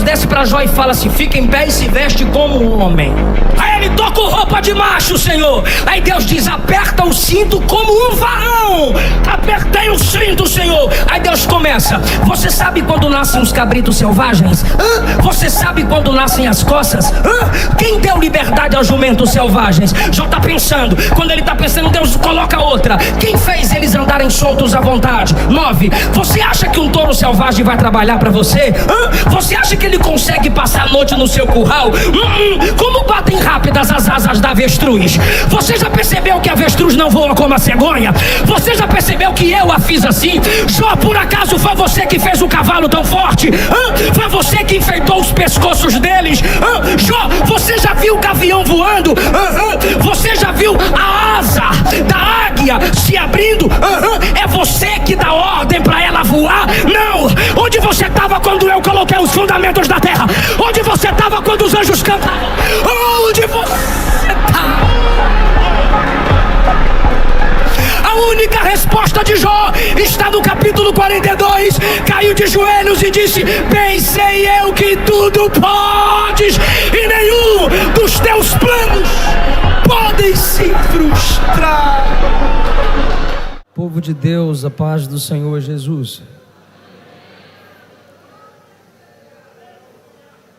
Deus desce para Jó e fala assim: fica em pé e se veste como um homem. Aí ele toca roupa de macho, Senhor. Aí Deus diz: aperta o cinto como um varão. Apertei o cinto, Senhor. Aí Deus começa: você sabe quando nascem os cabritos selvagens? Você sabe quando nascem as coças? Quem deu liberdade aos jumentos selvagens? Jó está pensando. Quando ele está pensando, Deus coloca outra: quem fez eles andarem soltos à vontade? 9. Você acha que um touro selvagem vai trabalhar para você? Você acha que ele consegue passar a noite no seu curral? Como batem rápidas as asas da avestruz? Você já percebeu que a avestruz não voa como a cegonha? Você já percebeu que eu a fiz assim? Jó, por acaso foi você que fez o cavalo tão forte? Foi você que enfeitou os pescoços deles? Jó, você já viu o gavião voando? Você já viu a asa da águia se abrindo? É você que dá ordem para ela voar? Não! Onde você estava quando eu coloquei os fundamentos da terra? Onde você estava quando os anjos cantavam? Onde você está? A única resposta de Jó está no capítulo 42. Caiu de joelhos e disse: pensei eu que tudo podes, e nenhum dos teus planos podem se frustrar. Povo de Deus, a paz do Senhor Jesus.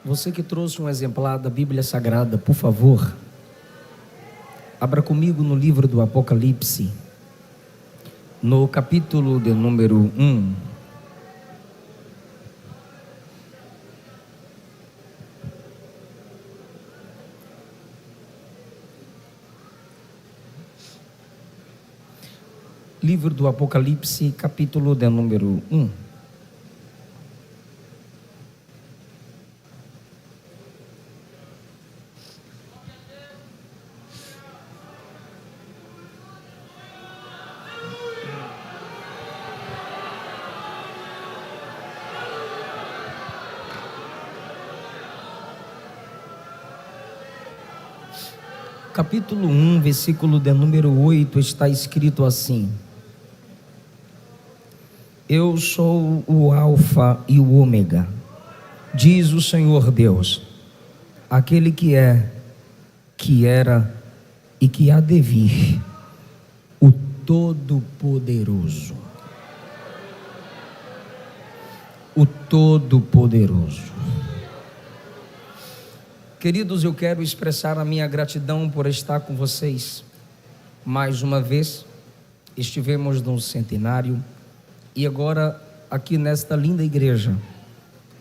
Você que trouxe um exemplar da Bíblia Sagrada, por favor, abra comigo no livro do Apocalipse, no capítulo de número 1. Livro do Apocalipse, capítulo de número 1. Capítulo 1, versículo de número 8, está escrito assim: eu sou o Alfa e o Ômega, diz o Senhor Deus, aquele que é, que era e que há de vir, o Todo-Poderoso. O Todo-Poderoso. Queridos, eu quero expressar a minha gratidão por estar com vocês. Mais uma vez, estivemos no centenário e agora aqui nesta linda igreja,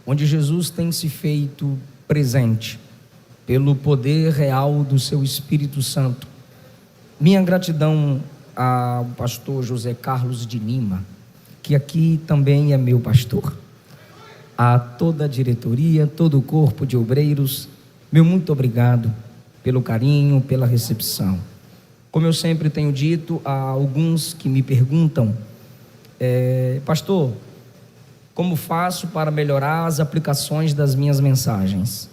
onde Jesus tem se feito presente pelo poder real do seu Espírito Santo. Minha gratidão ao pastor José Carlos de Lima, que aqui também é meu pastor, a toda a diretoria, todo o corpo de obreiros. Meu muito obrigado pelo carinho, pela recepção. Como eu sempre tenho dito a alguns que me perguntam: pastor, como faço para melhorar as aplicações das minhas mensagens?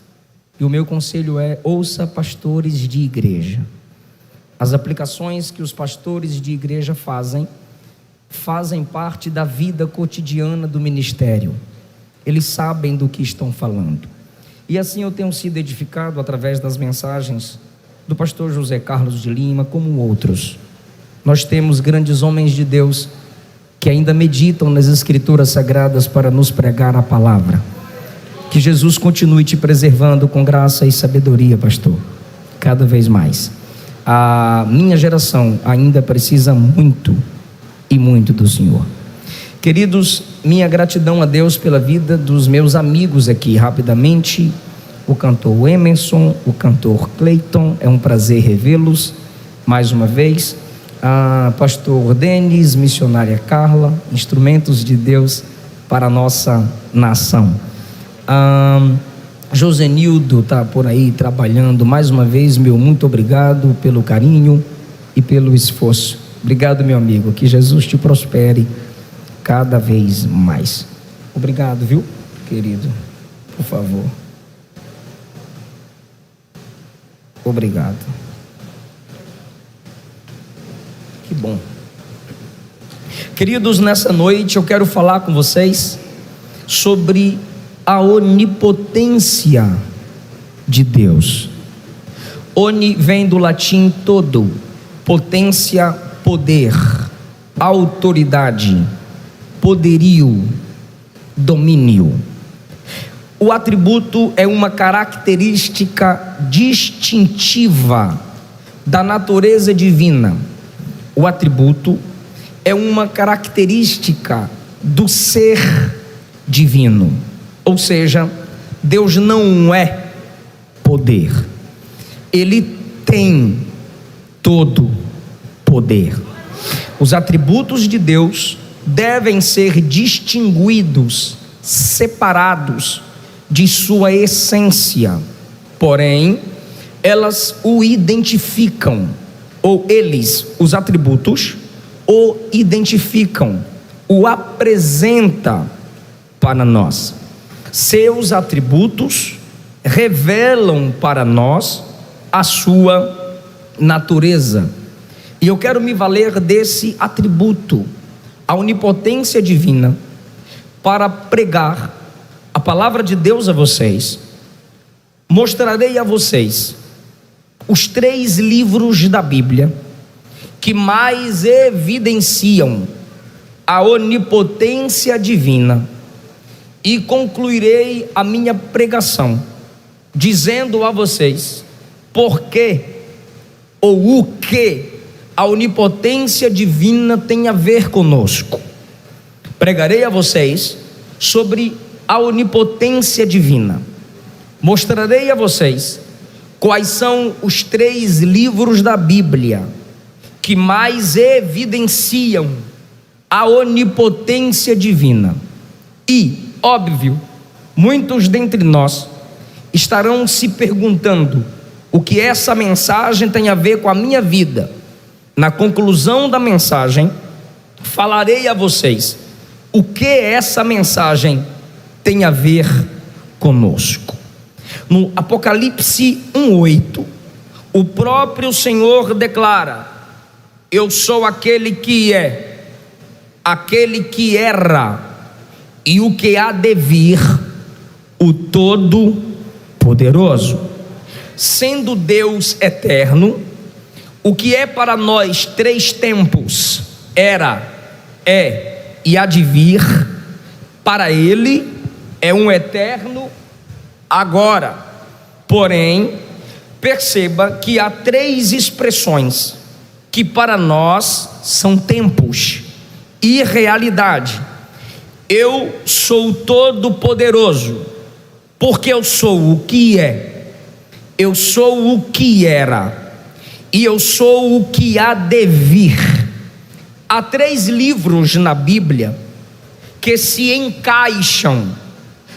E o meu conselho é: ouça pastores de igreja. As aplicações que os pastores de igreja fazem parte da vida cotidiana do ministério. Eles sabem do que estão falando. E assim eu tenho sido edificado através das mensagens do pastor José Carlos de Lima, como outros. Nós temos grandes homens de Deus que ainda meditam nas Escrituras Sagradas para nos pregar a palavra. Que Jesus continue te preservando com graça e sabedoria, pastor, cada vez mais. A minha geração ainda precisa muito e muito do Senhor. Queridos, minha gratidão a Deus pela vida dos meus amigos aqui, rapidamente: o cantor Emerson, o cantor Cleiton, é um prazer revê-los mais uma vez. Pastor Denis, missionária Carla, instrumentos de Deus para a nossa nação. Josenildo está por aí trabalhando mais uma vez. Meu muito obrigado pelo carinho e pelo esforço. Obrigado, meu amigo, que Jesus te prospere cada vez mais. Obrigado, viu, querido? Por favor. Obrigado. Que bom. Queridos, nessa noite eu quero falar com vocês sobre a onipotência de Deus. Oni vem do latim todo, potência, poder, autoridade, poderio, domínio. O atributo é uma característica distintiva da natureza divina. O atributo é uma característica do ser divino. Ou seja, Deus não é poder, Ele tem todo poder. Os atributos de Deus devem ser distinguidos, separados de sua essência, porém, elas o identificam, ou eles, os atributos, o identificam, o apresenta para nós. Seus atributos revelam para nós a sua natureza. E eu quero me valer desse atributo, a onipotência divina, para pregar a palavra de Deus a vocês. Mostrarei a vocês os 3 livros da Bíblia que mais evidenciam a onipotência divina, e concluirei a minha pregação dizendo a vocês por que ou o que a onipotência divina tem a ver conosco. Pregarei a vocês sobre a onipotência divina. Mostrarei a vocês quais são os 3 livros da Bíblia que mais evidenciam a onipotência divina. E, óbvio, muitos dentre nós estarão se perguntando o que essa mensagem tem a ver com a minha vida. Na conclusão da mensagem, falarei a vocês o que essa mensagem tem a ver conosco. No Apocalipse 1:8, o próprio Senhor declara: eu sou aquele que é, aquele que era e o que há de vir, o Todo-Poderoso. Sendo Deus eterno, o que é para nós 3 tempos, era, é e há de vir, para Ele é um eterno agora. Porém, perceba que há 3 expressões que para nós são tempos e realidade. Eu sou todo-poderoso, porque eu sou o que é, eu sou o que era, e eu sou o que há de vir. Há 3 livros na Bíblia que se encaixam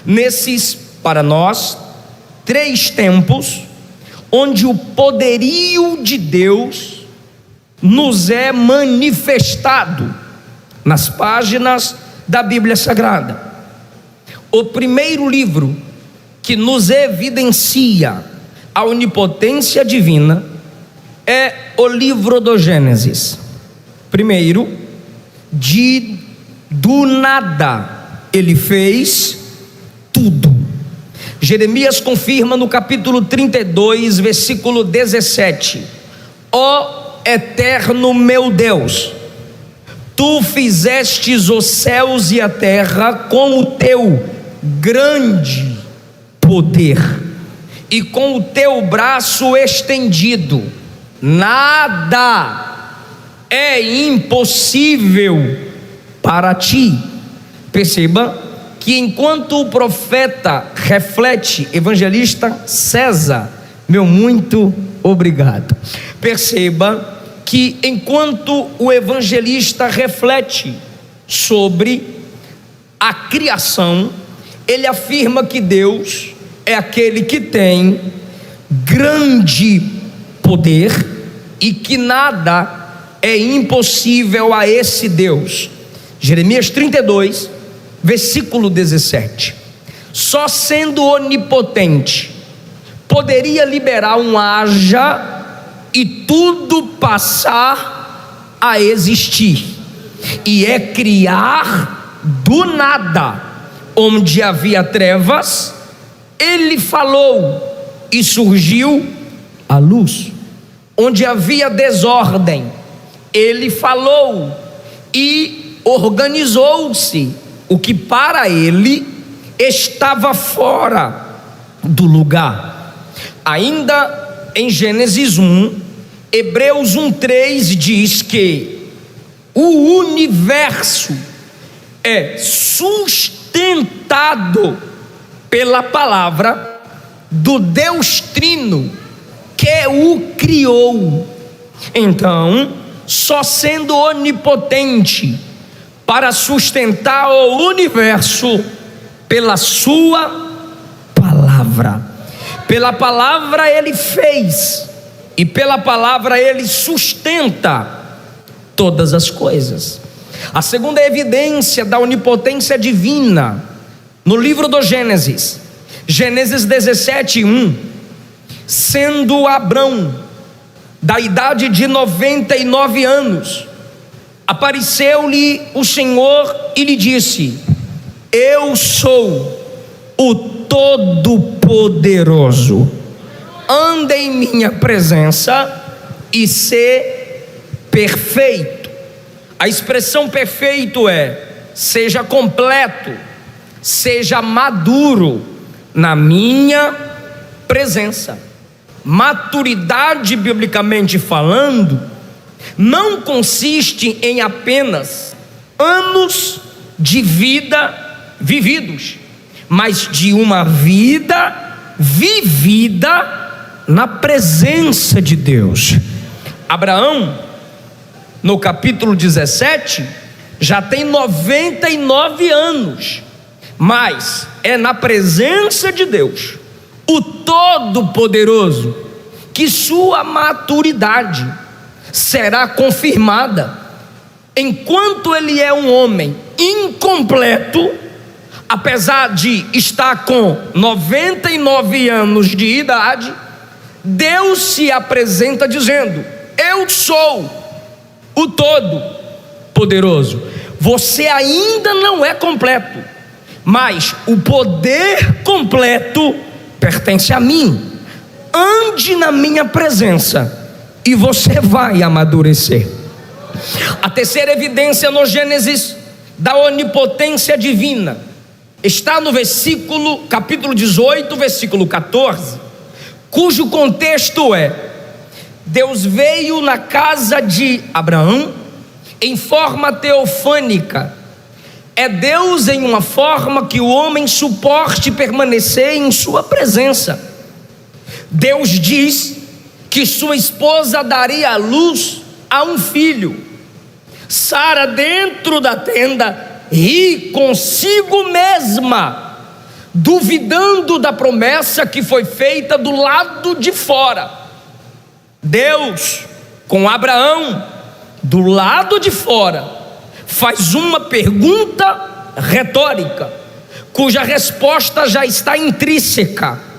nesses, para nós, 3 tempos, onde o poderio de Deus nos é manifestado nas páginas da Bíblia Sagrada. O primeiro livro que nos evidencia a onipotência divina é o livro do Gênesis. Primeiro, do nada ele fez tudo. Jeremias confirma no capítulo 32, versículo 17: ó eterno meu Deus, tu fizestes os céus e a terra com o teu grande poder e com o teu braço estendido. Nada é impossível para ti. Perceba que enquanto o profeta reflete, evangelista César, meu muito obrigado. Perceba que enquanto o evangelista reflete sobre a criação, ele afirma que Deus é aquele que tem grande poder e que nada é impossível a esse Deus. Jeremias 32, versículo 17. Só sendo onipotente poderia liberar um haja e tudo passar a existir, e é criar do nada, onde havia trevas, ele falou e surgiu a luz. Onde havia desordem, ele falou e organizou-se o que para ele estava fora do lugar. Ainda em Gênesis 1, Hebreus 1:3 diz que o universo é sustentado pela palavra do Deus Trino que o criou. Então, só sendo onipotente para sustentar o universo pela sua palavra. Pela palavra ele fez, e pela palavra ele sustenta todas as coisas. A segunda evidência da onipotência divina, no livro do Gênesis 17:1, sendo Abrão da idade de 99 anos, apareceu-lhe o Senhor e lhe disse: eu sou o Todo-Poderoso, anda em minha presença e sê perfeito. A expressão perfeito é: seja completo, seja maduro na minha presença. Maturidade, biblicamente falando, não consiste em apenas anos de vida vividos, mas de uma vida vivida na presença de Deus. Abraão, no capítulo 17, já tem 99 anos, mas é na presença de Deus, o Todo-Poderoso, que sua maturidade será confirmada. Enquanto ele é um homem incompleto, apesar de estar com 99 anos de idade, Deus se apresenta dizendo: eu sou o Todo-Poderoso. Você ainda não é completo, mas o poder completo pertence a mim. Ande na minha presença e você vai amadurecer. A terceira evidência no Gênesis da onipotência divina está no capítulo 18, versículo 14, cujo contexto é: Deus veio na casa de Abraão em forma teofânica. É Deus em uma forma que o homem suporte permanecer em sua presença. Deus diz que sua esposa daria à luz a um filho. Sara, dentro da tenda, ri consigo mesma, duvidando da promessa que foi feita do lado de fora. Deus, com Abraão do lado de fora, faz uma pergunta retórica, cuja resposta já está intrínseca.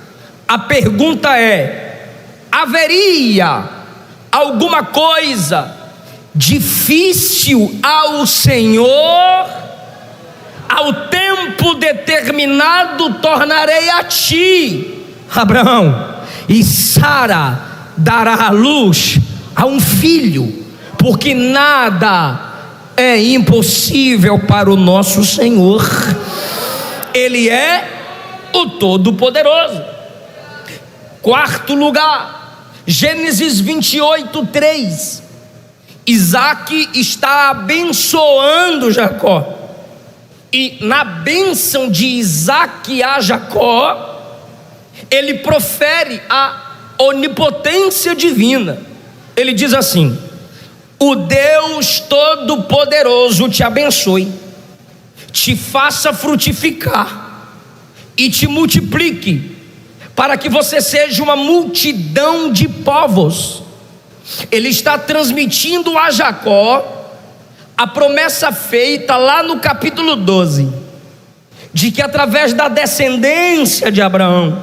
A pergunta é: haveria alguma coisa difícil ao Senhor? Ao tempo determinado tornarei a ti, Abraão, e Sara dará à luz a um filho, porque nada é impossível para o nosso Senhor. Ele é o Todo-Poderoso. Quarto lugar, Gênesis 28:3. Isaac está abençoando Jacó, e na bênção de Isaac a Jacó, ele profere a onipotência divina. Ele diz assim: o Deus Todo-Poderoso te abençoe, te faça frutificar e te multiplique, para que você seja uma multidão de povos. Ele está transmitindo a Jacó a promessa feita lá no capítulo 12, de que através da descendência de Abraão,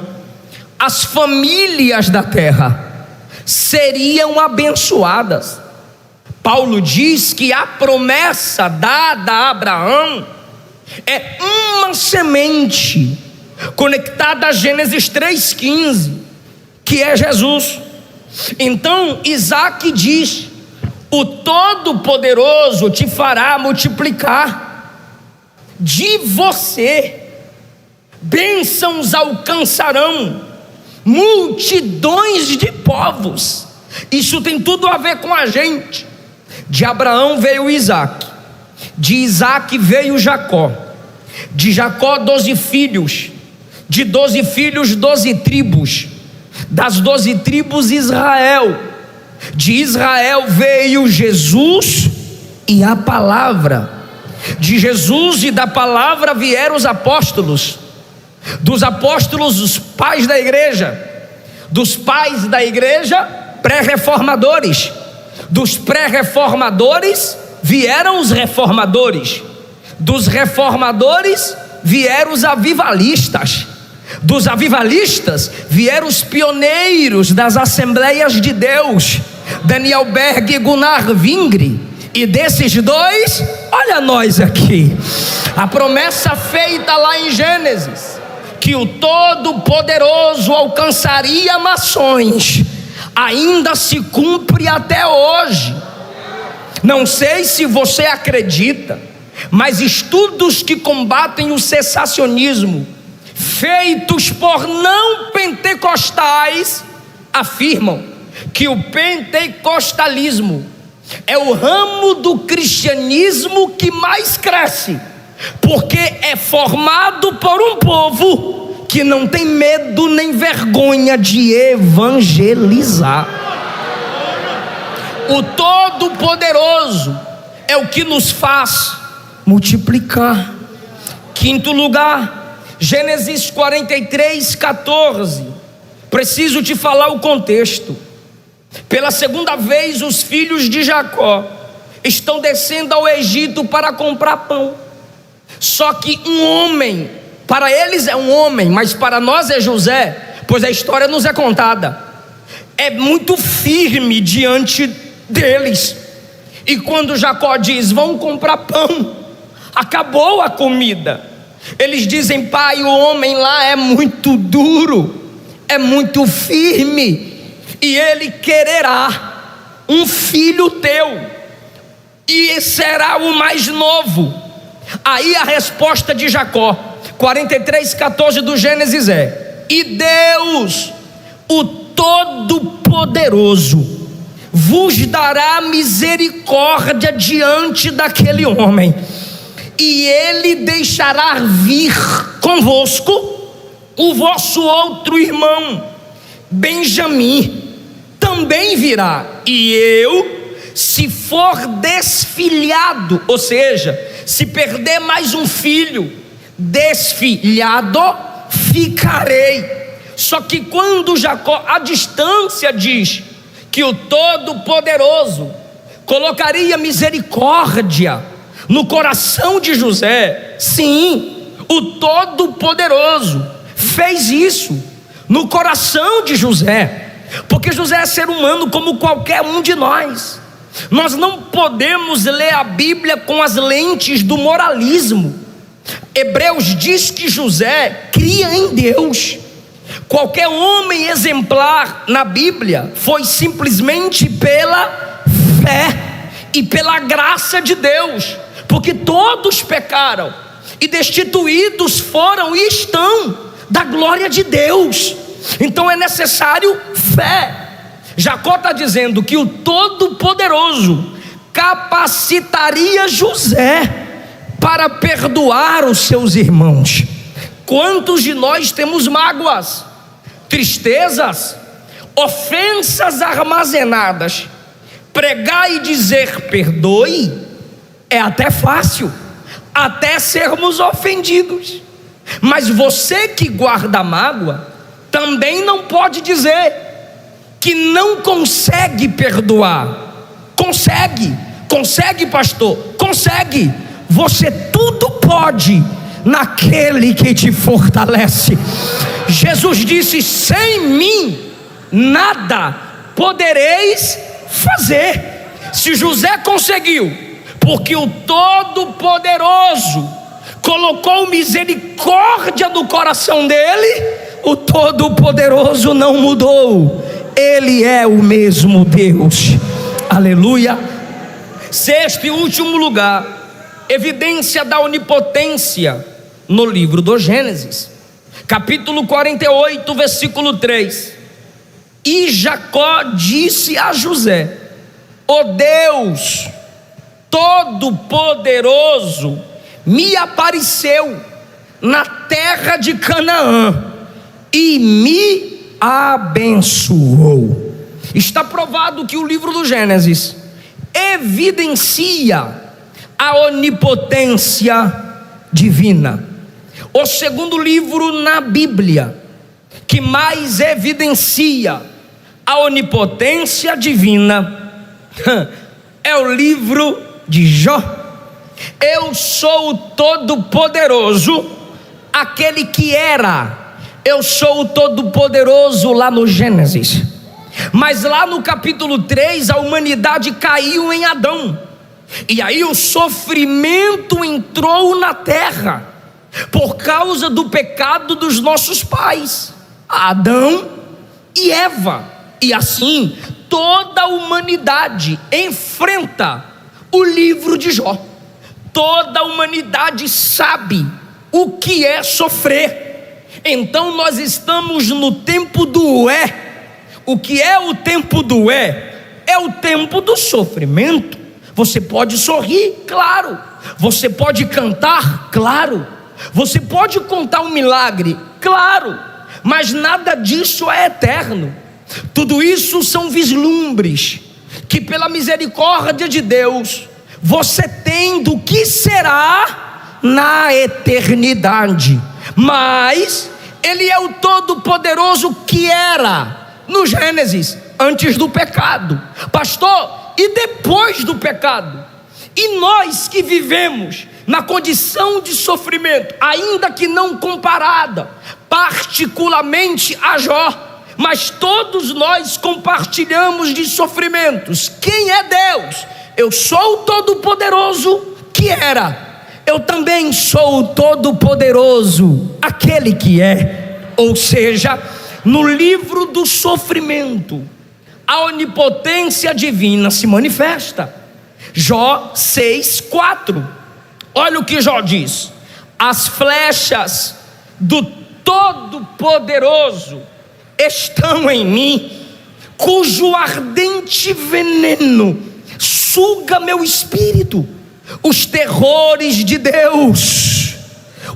as famílias da terra seriam abençoadas. Paulo diz que a promessa dada a Abraão é uma semente conectada a Gênesis 3,15, que é Jesus. Então Isaac diz: o Todo-Poderoso te fará multiplicar, de você bênçãos alcançarão multidões de povos. Isso tem tudo a ver com a gente. De Abraão veio Isaac, de Isaac veio Jacó, de Jacó 12 filhos, de 12 filhos 12 tribos, das 12 tribos Israel, de Israel veio Jesus e a palavra, de Jesus e da palavra vieram os apóstolos, dos apóstolos os pais da igreja, dos pais da igreja pré-reformadores, dos pré-reformadores vieram os reformadores, dos reformadores vieram os avivalistas, dos avivalistas vieram os pioneiros das Assembleias de Deus, Daniel Berg e Gunnar Vingre. E desses dois, olha nós aqui, a promessa feita lá em Gênesis, que o Todo-Poderoso alcançaria nações, ainda se cumpre até hoje. Não sei se você acredita, mas estudos que combatem o cessacionismo, feitos por não pentecostais, afirmam que o pentecostalismo é o ramo do cristianismo que mais cresce, porque é formado por um povo que não tem medo nem vergonha de evangelizar. O Todo-Poderoso é o que nos faz multiplicar. Quinto lugar, Gênesis 43:14. Preciso te falar o contexto. Pela segunda vez os filhos de Jacó estão descendo ao Egito para comprar pão. Só que um homem, para eles é um homem, mas para nós é José, pois a história nos é contada, é muito firme diante deles. E quando Jacó diz: vão comprar pão, acabou a comida, eles dizem: pai, o homem lá é muito duro, é muito firme, e ele quererá um filho teu, e será o mais novo. Aí a resposta de Jacó, 43:14 do Gênesis é: e Deus, o Todo-Poderoso, vos dará misericórdia diante daquele homem, e ele deixará vir convosco o vosso outro irmão, Benjamim, também virá, e eu, se for desfilhado, ou seja, se perder mais um filho, desfilhado ficarei. Só que quando Jacó, à distância, diz que o Todo-Poderoso colocaria misericórdia no coração de José, sim, o Todo-Poderoso fez isso no coração de José, porque José é ser humano como qualquer um de nós. Nós não podemos ler a Bíblia com as lentes do moralismo. Hebreus diz que José cria em Deus. Qualquer homem exemplar na Bíblia foi simplesmente pela fé e pela graça de Deus, porque todos pecaram e destituídos foram e estão da glória de Deus. Então é necessário fé. Jacó está dizendo que o Todo-Poderoso capacitaria José para perdoar os seus irmãos. Quantos de nós temos mágoas, tristezas, ofensas armazenadas? Pregar e dizer perdoe é até fácil, até sermos ofendidos. Mas você que guarda mágoa também não pode dizer que não consegue perdoar. Consegue, pastor, consegue. Você tudo pode naquele que te fortalece. Jesus disse: sem mim nada podereis fazer. Se José conseguiu, porque o Todo-Poderoso colocou misericórdia no coração dele, o Todo-Poderoso não mudou. Ele é o mesmo Deus. Aleluia. Sexto e último lugar, evidência da onipotência no livro do Gênesis, capítulo 48, versículo 3. E Jacó disse a José: o Deus Todo-Poderoso me apareceu na terra de Canaã e me abençoou. Está provado que o livro do Gênesis evidencia a onipotência divina. O segundo livro na Bíblia que mais evidencia a onipotência divina é o livro de Jó. Eu sou o Todo-Poderoso, aquele que era. Eu sou o Todo-Poderoso lá no Gênesis. Mas lá no capítulo 3, a humanidade caiu em Adão. E aí o sofrimento entrou na terra por causa do pecado dos nossos pais, Adão e Eva. E assim toda a humanidade enfrenta o livro de Jó. Toda a humanidade sabe o que é sofrer. Então nós estamos no tempo do é. O que é o tempo do é? É o tempo do sofrimento. Você pode sorrir, claro. Você pode cantar, claro. Você pode contar um milagre, claro. Mas nada disso é eterno. Tudo isso são vislumbres que, pela misericórdia de Deus, você tem do que será na eternidade. Mas Ele é o Todo-Poderoso que era no Gênesis, antes do pecado. Pastor, e depois do pecado? E nós que vivemos na condição de sofrimento, ainda que não comparada particularmente a Jó, mas todos nós compartilhamos de sofrimentos. Quem é Deus? Eu sou o Todo-Poderoso que era. Eu também sou o Todo-Poderoso, aquele que é. Ou seja, no livro do sofrimento, a onipotência divina se manifesta. Jó 6:4. Olha o que Jó diz: as flechas do Todo-Poderoso estão em mim, cujo ardente veneno suga meu espírito. Os terrores de Deus,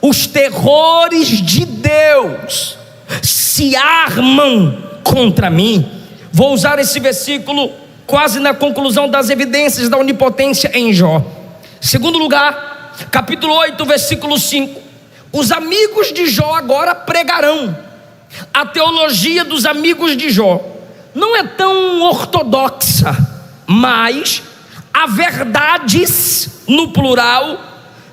os terrores de Deus se armam contra mim. Vou usar esse versículo quase na conclusão das evidências da onipotência em Jó. Segundo lugar, capítulo 8, versículo 5. Os amigos de Jó agora pregarão. A teologia dos amigos de Jó não é tão ortodoxa, mas há verdades, no plural,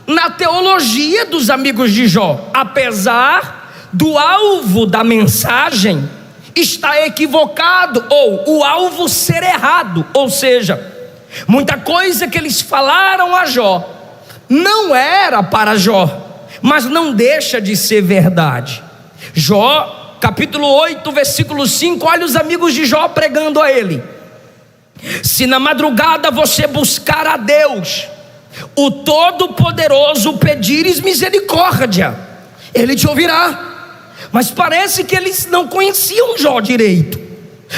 na teologia dos amigos de Jó, apesar do alvo da mensagem estar equivocado, ou o alvo ser errado. Ou seja, muita coisa que eles falaram a Jó não era para Jó, mas não deixa de ser verdade. Jó, capítulo 8, versículo 5, olha os amigos de Jó pregando a ele: se na madrugada você buscar a Deus, o Todo-Poderoso, pedires misericórdia, Ele te ouvirá. Mas parece que eles não conheciam Jó direito.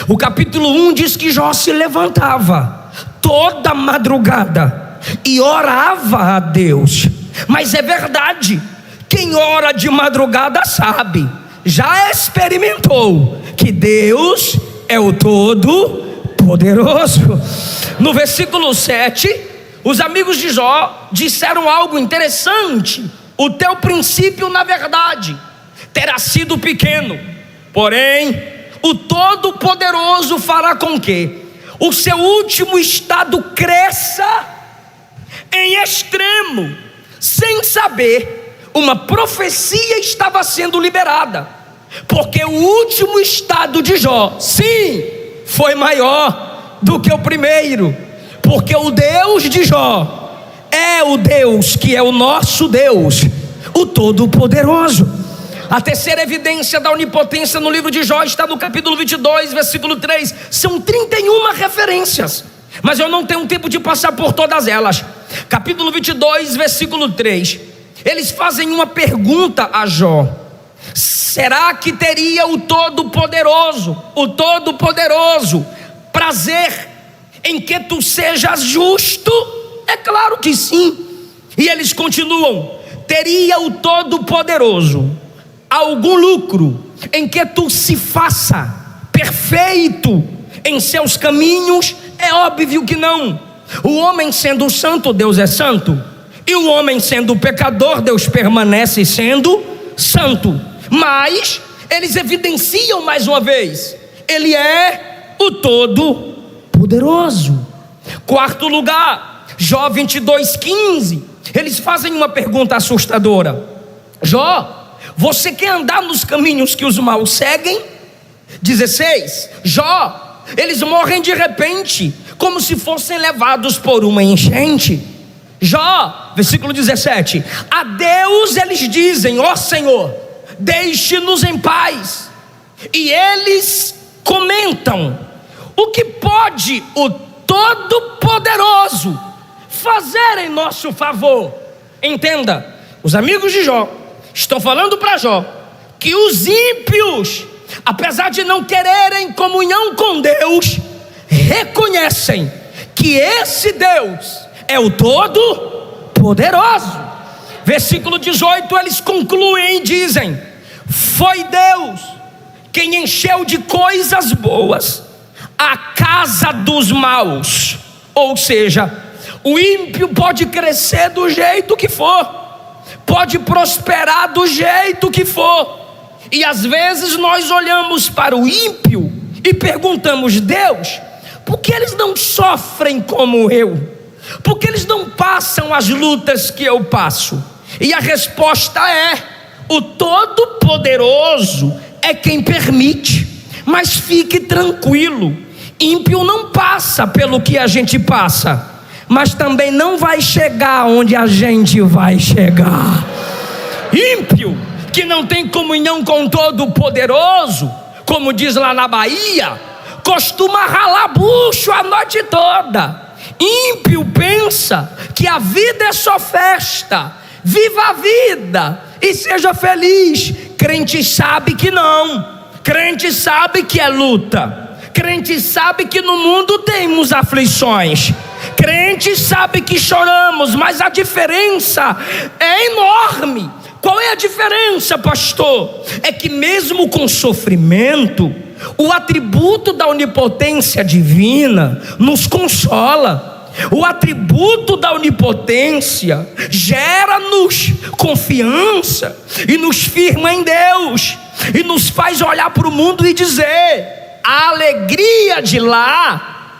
O capítulo 1 diz que Jó se levantava toda madrugada e orava a Deus. Mas é verdade, quem ora de madrugada sabe, já experimentou que Deus é o Todo-Poderoso. No versículo 7, os amigos de Jó disseram algo interessante: o teu princípio, na verdade, terá sido pequeno, porém o Todo-Poderoso fará com que o seu último estado cresça em extremo. Sem saber, uma profecia estava sendo liberada, porque o último estado de Jó, sim, foi maior do que o primeiro, porque o Deus de Jó é o Deus que é o nosso Deus, o Todo-Poderoso. A terceira evidência da onipotência no livro de Jó está no capítulo 22, versículo 3. São 31 referências, mas eu não tenho tempo de passar por todas elas. Capítulo 22, versículo 3. Eles fazem uma pergunta a Jó: será que teria o Todo-Poderoso prazer em que tu sejas justo? É claro que sim. E eles continuam: teria o Todo-Poderoso algum lucro em que tu se faça perfeito em seus caminhos? É óbvio que não. O homem sendo santo, Deus é santo, e o homem sendo pecador, Deus permanece sendo santo. Mas eles evidenciam mais uma vez: Ele é o Todo-Poderoso. Quarto lugar, Jó 22:15. Eles fazem uma pergunta assustadora: Jó, você quer andar nos caminhos que os maus seguem? 16. Jó, eles morrem de repente, como se fossem levados por uma enchente. Jó, versículo 17. A Deus eles dizem: ó Senhor, deixe-nos em paz. E eles comentam: o que pode o Todo-Poderoso fazer em nosso favor? Entenda, os amigos de Jó estão falando para Jó que os ímpios, apesar de não quererem comunhão com Deus, reconhecem que esse Deus é o Todo-Poderoso. Versículo 18, eles concluem e dizem: foi Deus quem encheu de coisas boas a casa dos maus. Ou seja, o ímpio pode crescer do jeito que for, pode prosperar do jeito que for, e às vezes nós olhamos para o ímpio e perguntamos: Deus, por que eles não sofrem como eu? Por que eles não passam as lutas que eu passo? E a resposta é: o Todo-Poderoso é quem permite. Mas fique tranquilo, ímpio não passa pelo que a gente passa, mas também não vai chegar onde a gente vai chegar. Ímpio que não tem comunhão com o Todo-Poderoso, como diz lá na Bahia, costuma ralar bucho a noite toda. Ímpio pensa que a vida é só festa. Viva a vida e seja feliz. Crente sabe que não. Crente sabe que é luta. Crente sabe que no mundo temos aflições. Crente sabe que choramos, mas a diferença é enorme. Qual é a diferença, pastor? É que mesmo com sofrimento, o atributo da onipotência divina nos consola. O atributo da onipotência gera-nos confiança e nos firma em Deus, e nos faz olhar para o mundo e dizer: a alegria de lá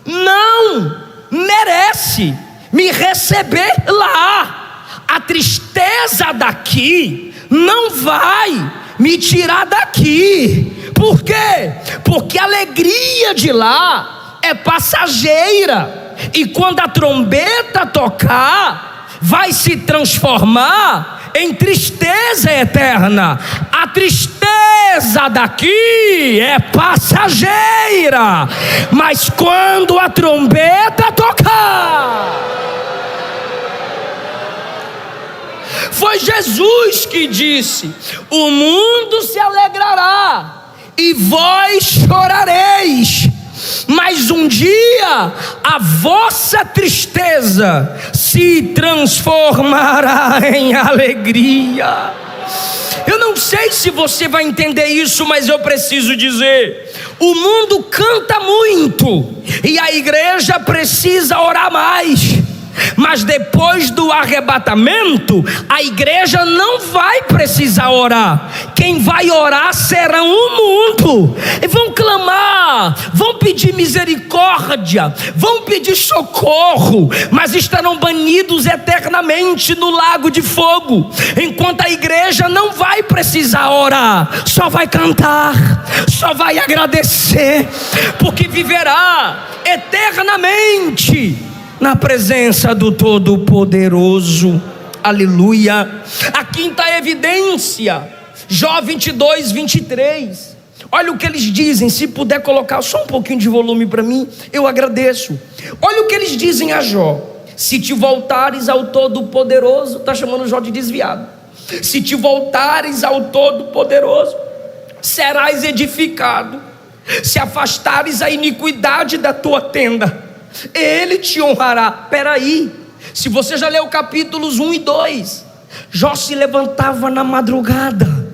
não merece me receber lá, a tristeza daqui não vai me tirar daqui. Por quê? Porque a alegria de lá é passageira, e quando a trombeta tocar, vai se transformar em tristeza eterna. A tristeza daqui é passageira, mas quando a trombeta tocar, foi Jesus que disse: o mundo se alegrará e vós chorareis, mas um dia a vossa tristeza se transformará em alegria. Eu não sei se você vai entender isso, mas eu preciso dizer: o mundo canta muito e a igreja precisa orar mais. Mas depois do arrebatamento, a igreja não vai precisar orar. Quem vai orar será o mundo. E vão clamar, vão pedir misericórdia, vão pedir socorro, mas estarão banidos eternamente no lago de fogo. Enquanto a igreja não vai precisar orar, só vai cantar, só vai agradecer, porque viverá eternamente na presença do Todo-Poderoso. aleluia. A quinta evidência, Jó 22, 23. Olha o que eles dizem. Se puder colocar só um pouquinho de volume para mim, eu agradeço. Olha o que eles dizem a Jó: se te voltares ao Todo-Poderoso, está chamando Jó de desviado. Se te voltares ao Todo-Poderoso, serás edificado. Se afastares a iniquidade da tua tenda, ele te honrará. Peraí, se você já leu capítulos 1 e 2, Jó se levantava na madrugada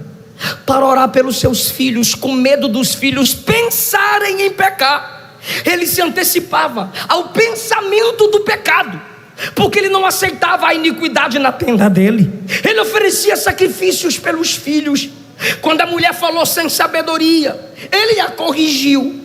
para orar pelos seus filhos, com medo dos filhos pensarem em pecar. Ele se antecipava ao pensamento do pecado, porque ele não aceitava a iniquidade na tenda dele. Ele oferecia sacrifícios pelos filhos. Quando a mulher falou sem sabedoria, ele a corrigiu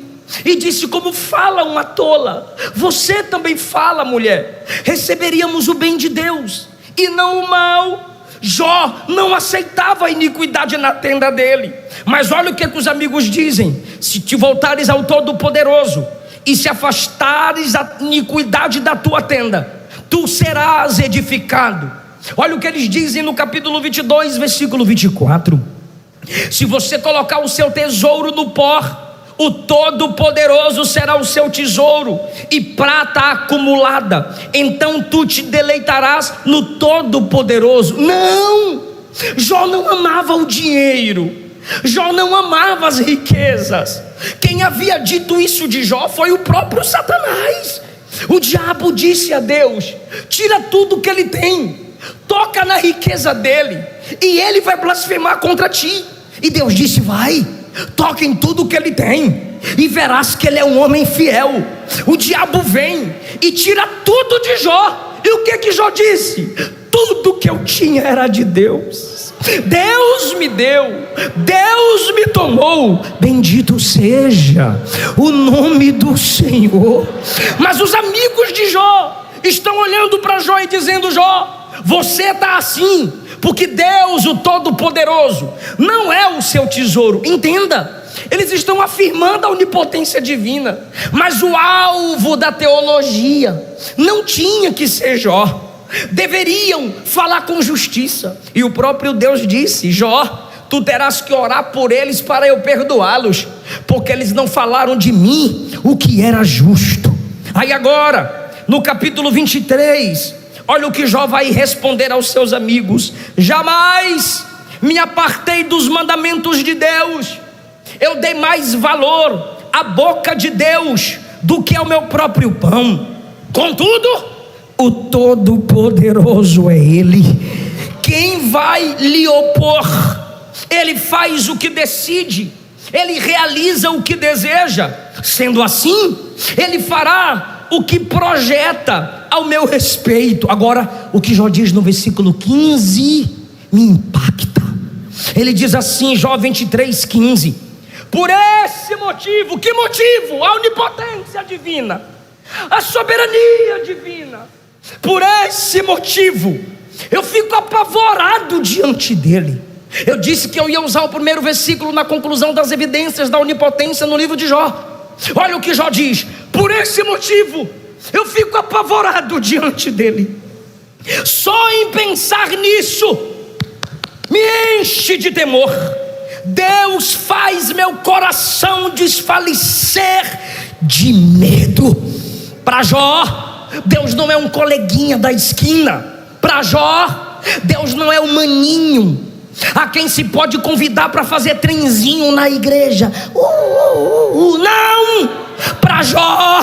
e disse: como fala uma tola, você também fala, mulher. Receberíamos o bem de Deus e não o mal. Jó não aceitava a iniquidade na tenda dele. Mas olha o que os amigos dizem: se te voltares ao Todo-Poderoso e se afastares a iniquidade da tua tenda, tu serás edificado. Olha o que eles dizem no capítulo 22, versículo 24: se você colocar o seu tesouro no pó, o Todo-Poderoso será o seu tesouro e prata acumulada, então tu te deleitarás no Todo-Poderoso. Não, Jó não amava o dinheiro, Jó não amava as riquezas. Quem havia dito isso de Jó foi o próprio Satanás. O diabo disse a Deus: tira tudo que ele tem, toca na riqueza dele e ele vai blasfemar contra ti. E Deus disse: vai, toca em tudo que ele tem e verás que ele é um homem fiel. O diabo vem e tira tudo de Jó. E o que Jó disse? Tudo que eu tinha era de Deus. Deus me deu, Deus me tomou, bendito seja o nome do Senhor. Mas os amigos de Jó estão olhando para Jó e dizendo: Jó, você está assim porque Deus, o Todo-Poderoso, não é o seu tesouro. Entenda, eles estão afirmando a onipotência divina, mas o alvo da teologia não tinha que ser Jó. Deveriam falar com justiça. E o próprio Deus disse: Jó, tu terás que orar por eles para eu perdoá-los, porque eles não falaram de mim o que era justo. Aí agora, no capítulo 23, olha o que Jó vai responder aos seus amigos: jamais me apartei dos mandamentos de Deus. Eu dei mais valor à boca de Deus do que ao meu próprio pão. Contudo, o Todo-Poderoso é Ele. Quem vai lhe opor? Ele faz o que decide, Ele realiza o que deseja. Sendo assim, Ele fará o que projeta ao meu respeito. Agora, o que Jó diz no versículo 15 me impacta. Ele diz assim, Jó 23, 15: por esse motivo, que motivo? A onipotência divina, a soberania divina. Por esse motivo, eu fico apavorado diante dele. Eu disse que eu ia usar o primeiro versículo na conclusão das evidências da onipotência no livro de Jó. Olha o que Jó diz: por esse motivo, eu fico apavorado diante dele. Só em pensar nisso, me enche de temor. Deus faz meu coração desfalecer de medo. Para Jó, Deus não é um coleguinha da esquina. Para Jó, Deus não é um maninho a quem se pode convidar para fazer trenzinho na igreja. Não! Para Jó,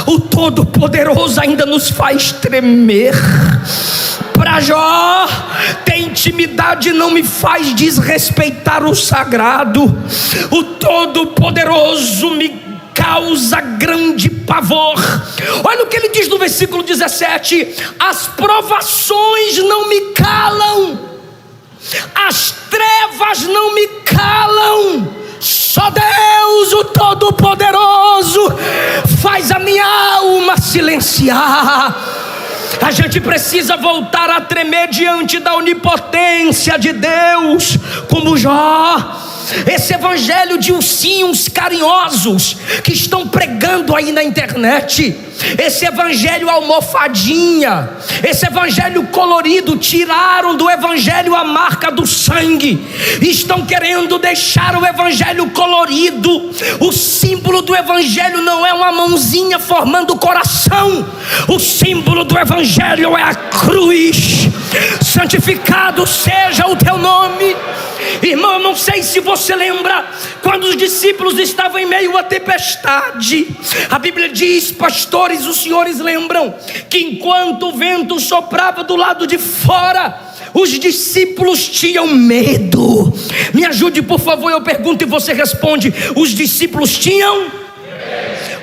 o Todo-Poderoso ainda nos faz tremer. Para Jó, ter intimidade não me faz desrespeitar o sagrado. O Todo-Poderoso me causa grande pavor. Olha o que ele diz no versículo 17: as provações não me calam, as trevas não me calam. Só Deus, o Todo-Poderoso, faz a minha alma silenciar. A gente precisa voltar a tremer diante da onipotência de Deus, como Jó. esse evangelho de ursinhos carinhosos que estão pregando aí na internet, esse evangelho almofadinha, esse evangelho colorido, tiraram do evangelho a marca do sangue, estão querendo deixar o evangelho colorido. O símbolo do evangelho não é uma mãozinha formando o coração, o símbolo do evangelho é a cruz. Santificado seja o teu nome. Irmão, não sei se você lembra, quando os discípulos estavam em meio à tempestade, a Bíblia diz, pastores, os senhores lembram, que enquanto o vento soprava do lado de fora, os discípulos tinham medo. Me ajude por favor, eu pergunto e você responde. Os discípulos tinham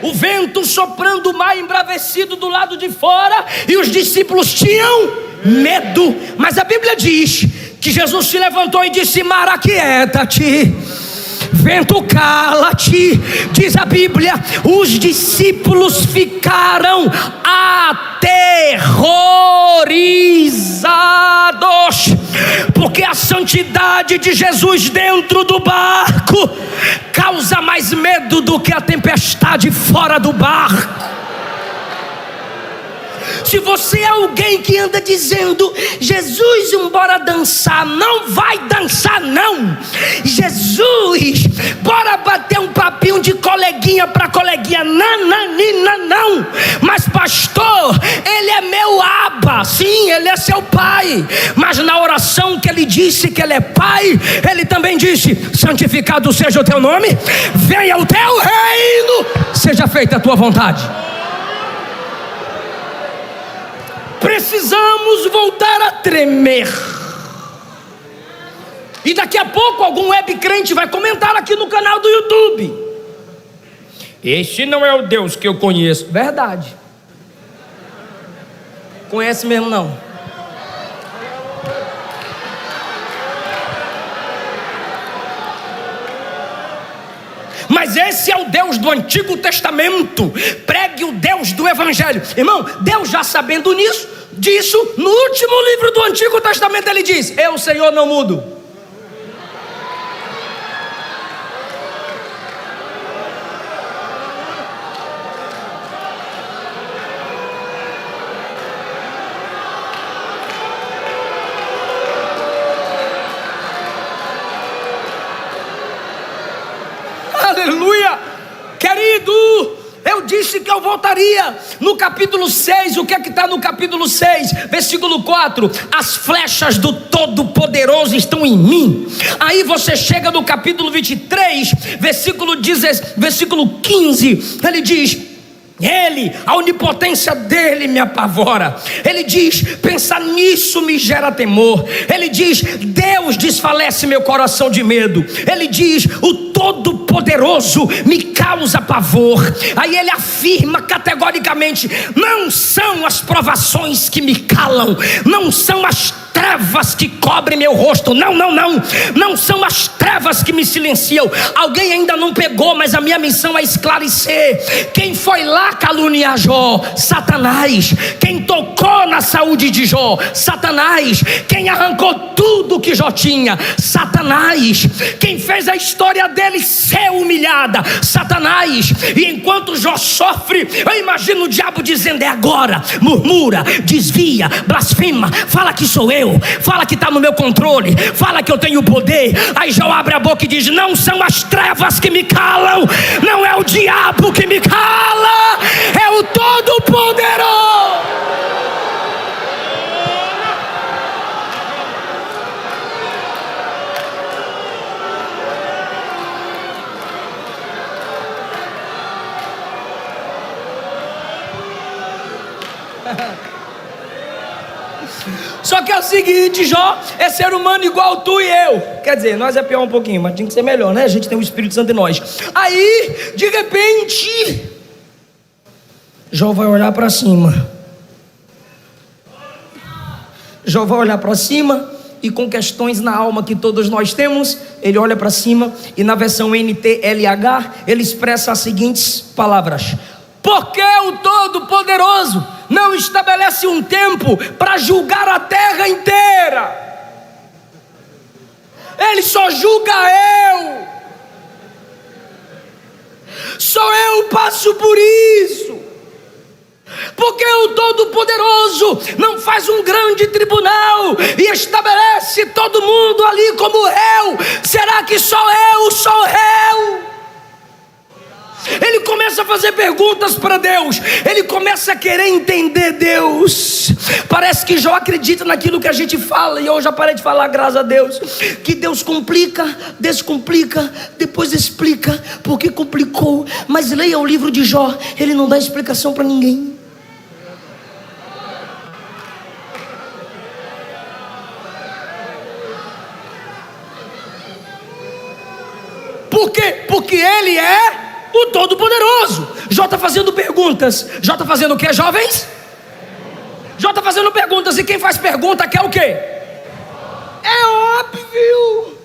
o vento soprando, o mar embravecido do lado de fora, e os discípulos tinham medo. Mas a Bíblia diz que Jesus se levantou e disse: mar, aquieta-te, vento, cala-te. Diz a Bíblia, os discípulos ficaram aterrorizados, porque a santidade de Jesus dentro do barco causa mais medo do que a tempestade fora do barco. Se você é alguém que anda dizendo: Jesus, bora dançar, não vai dançar não. Jesus, bora bater um papinho de coleguinha para coleguinha, não. Mas pastor, ele é meu aba, sim, ele é seu pai. Mas na oração que ele disse que ele é pai, ele também disse: santificado seja o teu nome, venha o teu reino, seja feita a tua vontade. Precisamos voltar a tremer. E daqui a pouco algum web crente vai comentar aqui no canal do YouTube: esse não é o Deus que eu conheço. Verdade. Conhece mesmo não. Mas esse é o Deus do Antigo Testamento. Pregue o Deus do Evangelho. Irmão, Deus já sabendo disso, no último livro do Antigo Testamento ele diz: eu, Senhor, não mudo. Aleluia, querido, eu disse que eu voltaria. No capítulo 6, o que é que está no capítulo 6? Versículo 4: as flechas do Todo-Poderoso estão em mim. Aí você chega no capítulo 23, versículo 15, ele diz: ele, a onipotência dele me apavora. Ele diz: pensar nisso me gera temor. Ele diz: Deus desfalece meu coração de medo. Ele diz: o Todo-Poderoso me causa pavor. Aí ele afirma categoricamente: não são as provações que me calam, não são as trevas que cobrem meu rosto, não são as trevas que me silenciam. Alguém ainda não pegou, mas a minha missão é esclarecer. Quem foi lá caluniar Jó? Satanás. Quem tocou na saúde de Jó? Satanás. Quem arrancou tudo que Jó tinha? Satanás. Quem fez a história dele ser humilhada? Satanás. E enquanto Jó sofre, eu imagino o diabo dizendo: é agora. Murmura, desvia, blasfema, fala que sou eu, fala que está no meu controle, fala que eu tenho poder. Aí Jó abre a boca e diz: não são as trevas que me calam, não é o diabo que me cala, é o Todo-Poderoso. Só que é o seguinte, Jó é ser humano igual tu e eu. Quer dizer, nós é pior um pouquinho, mas tinha que ser melhor, né? A gente tem o Espírito Santo em nós. Aí, de repente, Jó vai olhar para cima. Jó vai olhar para cima e, com questões na alma que todos nós temos, ele olha para cima e na versão NTLH ele expressa as seguintes palavras: porque o Todo-Poderoso não estabelece um tempo para julgar a terra inteira. Ele só julga eu. Só eu passo por isso. Porque o Todo-Poderoso não faz um grande tribunal e estabelece todo mundo ali como réu. Será que só eu sou réu? Ele começa a fazer perguntas para Deus. Ele começa a querer entender Deus. Parece que Jó acredita naquilo que a gente fala. E eu já parei de falar, graças a Deus, que Deus complica, descomplica, depois explica porque complicou. Mas leia o livro de Jó, ele não dá explicação para ninguém. Por quê? Porque ele é o Todo-Poderoso. Jó está fazendo perguntas. Jó está fazendo o que, jovens? Jó está fazendo perguntas. E quem faz pergunta quer o quê? É óbvio.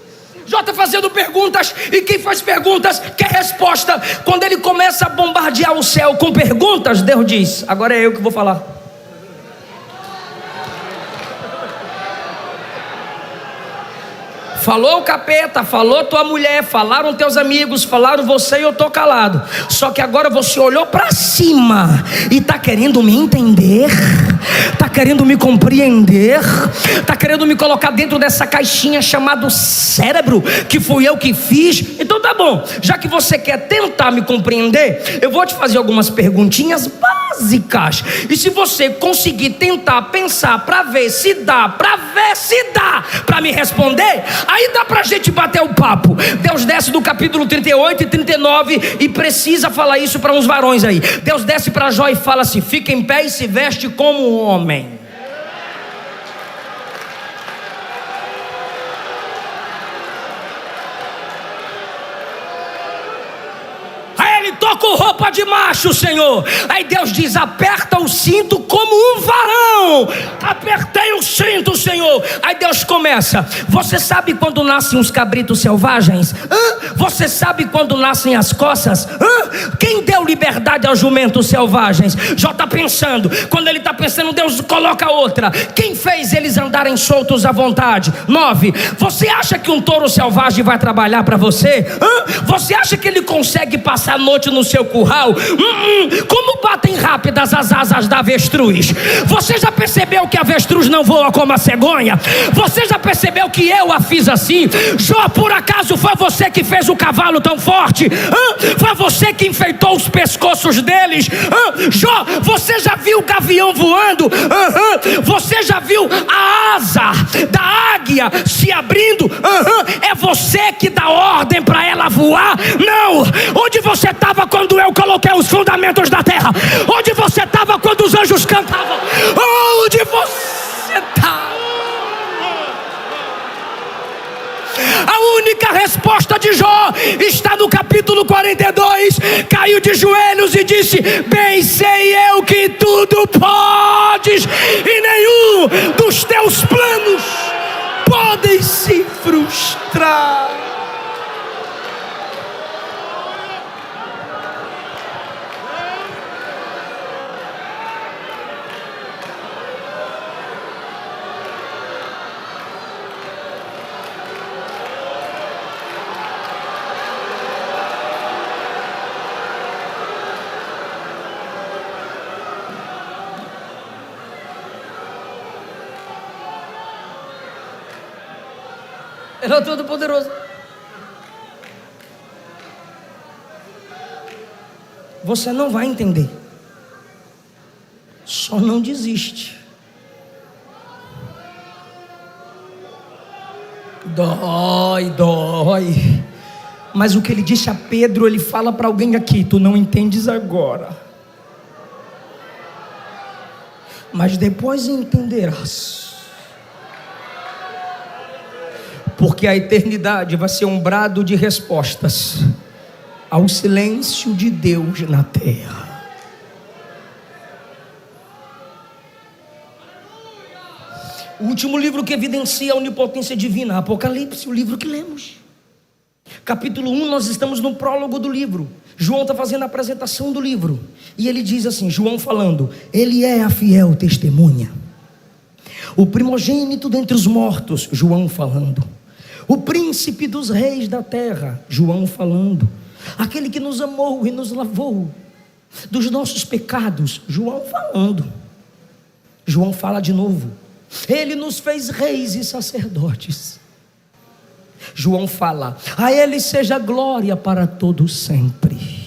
Jó está fazendo perguntas. E quem faz perguntas quer resposta. Quando ele começa a bombardear o céu com perguntas, Deus diz: agora é eu que vou falar. Falou o capeta, falou tua mulher, falaram teus amigos, falaram você e eu estou calado. Só que agora você olhou para cima e está querendo me entender, está querendo me compreender, está querendo me colocar dentro dessa caixinha chamada cérebro, que fui eu que fiz. Então tá bom, já que você quer tentar me compreender, eu vou te fazer algumas perguntinhas básicas. E se você conseguir tentar pensar para ver se dá para me responder, aí dá pra gente bater o papo. Deus desce do capítulo 38 e 39 e precisa falar isso para uns varões aí. Deus desce para Jó e fala assim: fica em pé e se veste como um homem. Com roupa de macho, Senhor. Aí Deus diz: aperta o cinto como um varão. Apertei o cinto, Senhor. Aí Deus começa: você sabe quando nascem os cabritos selvagens? Você sabe quando nascem as coças? Quem deu liberdade aos jumentos selvagens? Jó está pensando. Quando ele está pensando, Deus coloca outra: quem fez eles andarem soltos à vontade? 9. Você acha que um touro selvagem vai trabalhar para você? Você acha que ele consegue passar a noite no seu curral? Como batem rápidas as asas da avestruz? Você já percebeu que a avestruz não voa como a cegonha? Você já percebeu que eu a fiz assim? Jó, por acaso foi você que fez o cavalo tão forte? Foi você que enfeitou os pescoços deles? Jó, você já viu o gavião voando? Você já viu a asa da águia se abrindo? É você que dá ordem para ela voar? Não! Onde você estava quando eu coloquei os fundamentos da terra? Onde você estava quando os anjos cantavam? Onde você estava? A única resposta de Jó está no capítulo 42. Caiu de joelhos e disse: bem sei eu que tudo podes, e nenhum dos teus planos podem se frustrar. Ele é o Todo-Poderoso. Você não vai entender. Só não desiste. Dói. Mas o que ele disse a Pedro, ele fala para alguém aqui: tu não entendes agora, mas depois entenderás. Porque a eternidade vai ser um brado de respostas ao silêncio de Deus na terra. O último livro que evidencia a onipotência divina, Apocalipse, o livro que lemos. Capítulo 1, nós estamos no prólogo do livro. João está fazendo a apresentação do livro. E ele diz assim, João falando: ele é a fiel testemunha, o primogênito dentre os mortos. João falando: o príncipe dos reis da terra, João falando, aquele que nos amou e nos lavou dos nossos pecados, João falando. João fala de novo, ele nos fez reis e sacerdotes. João fala, a ele seja glória para todo sempre.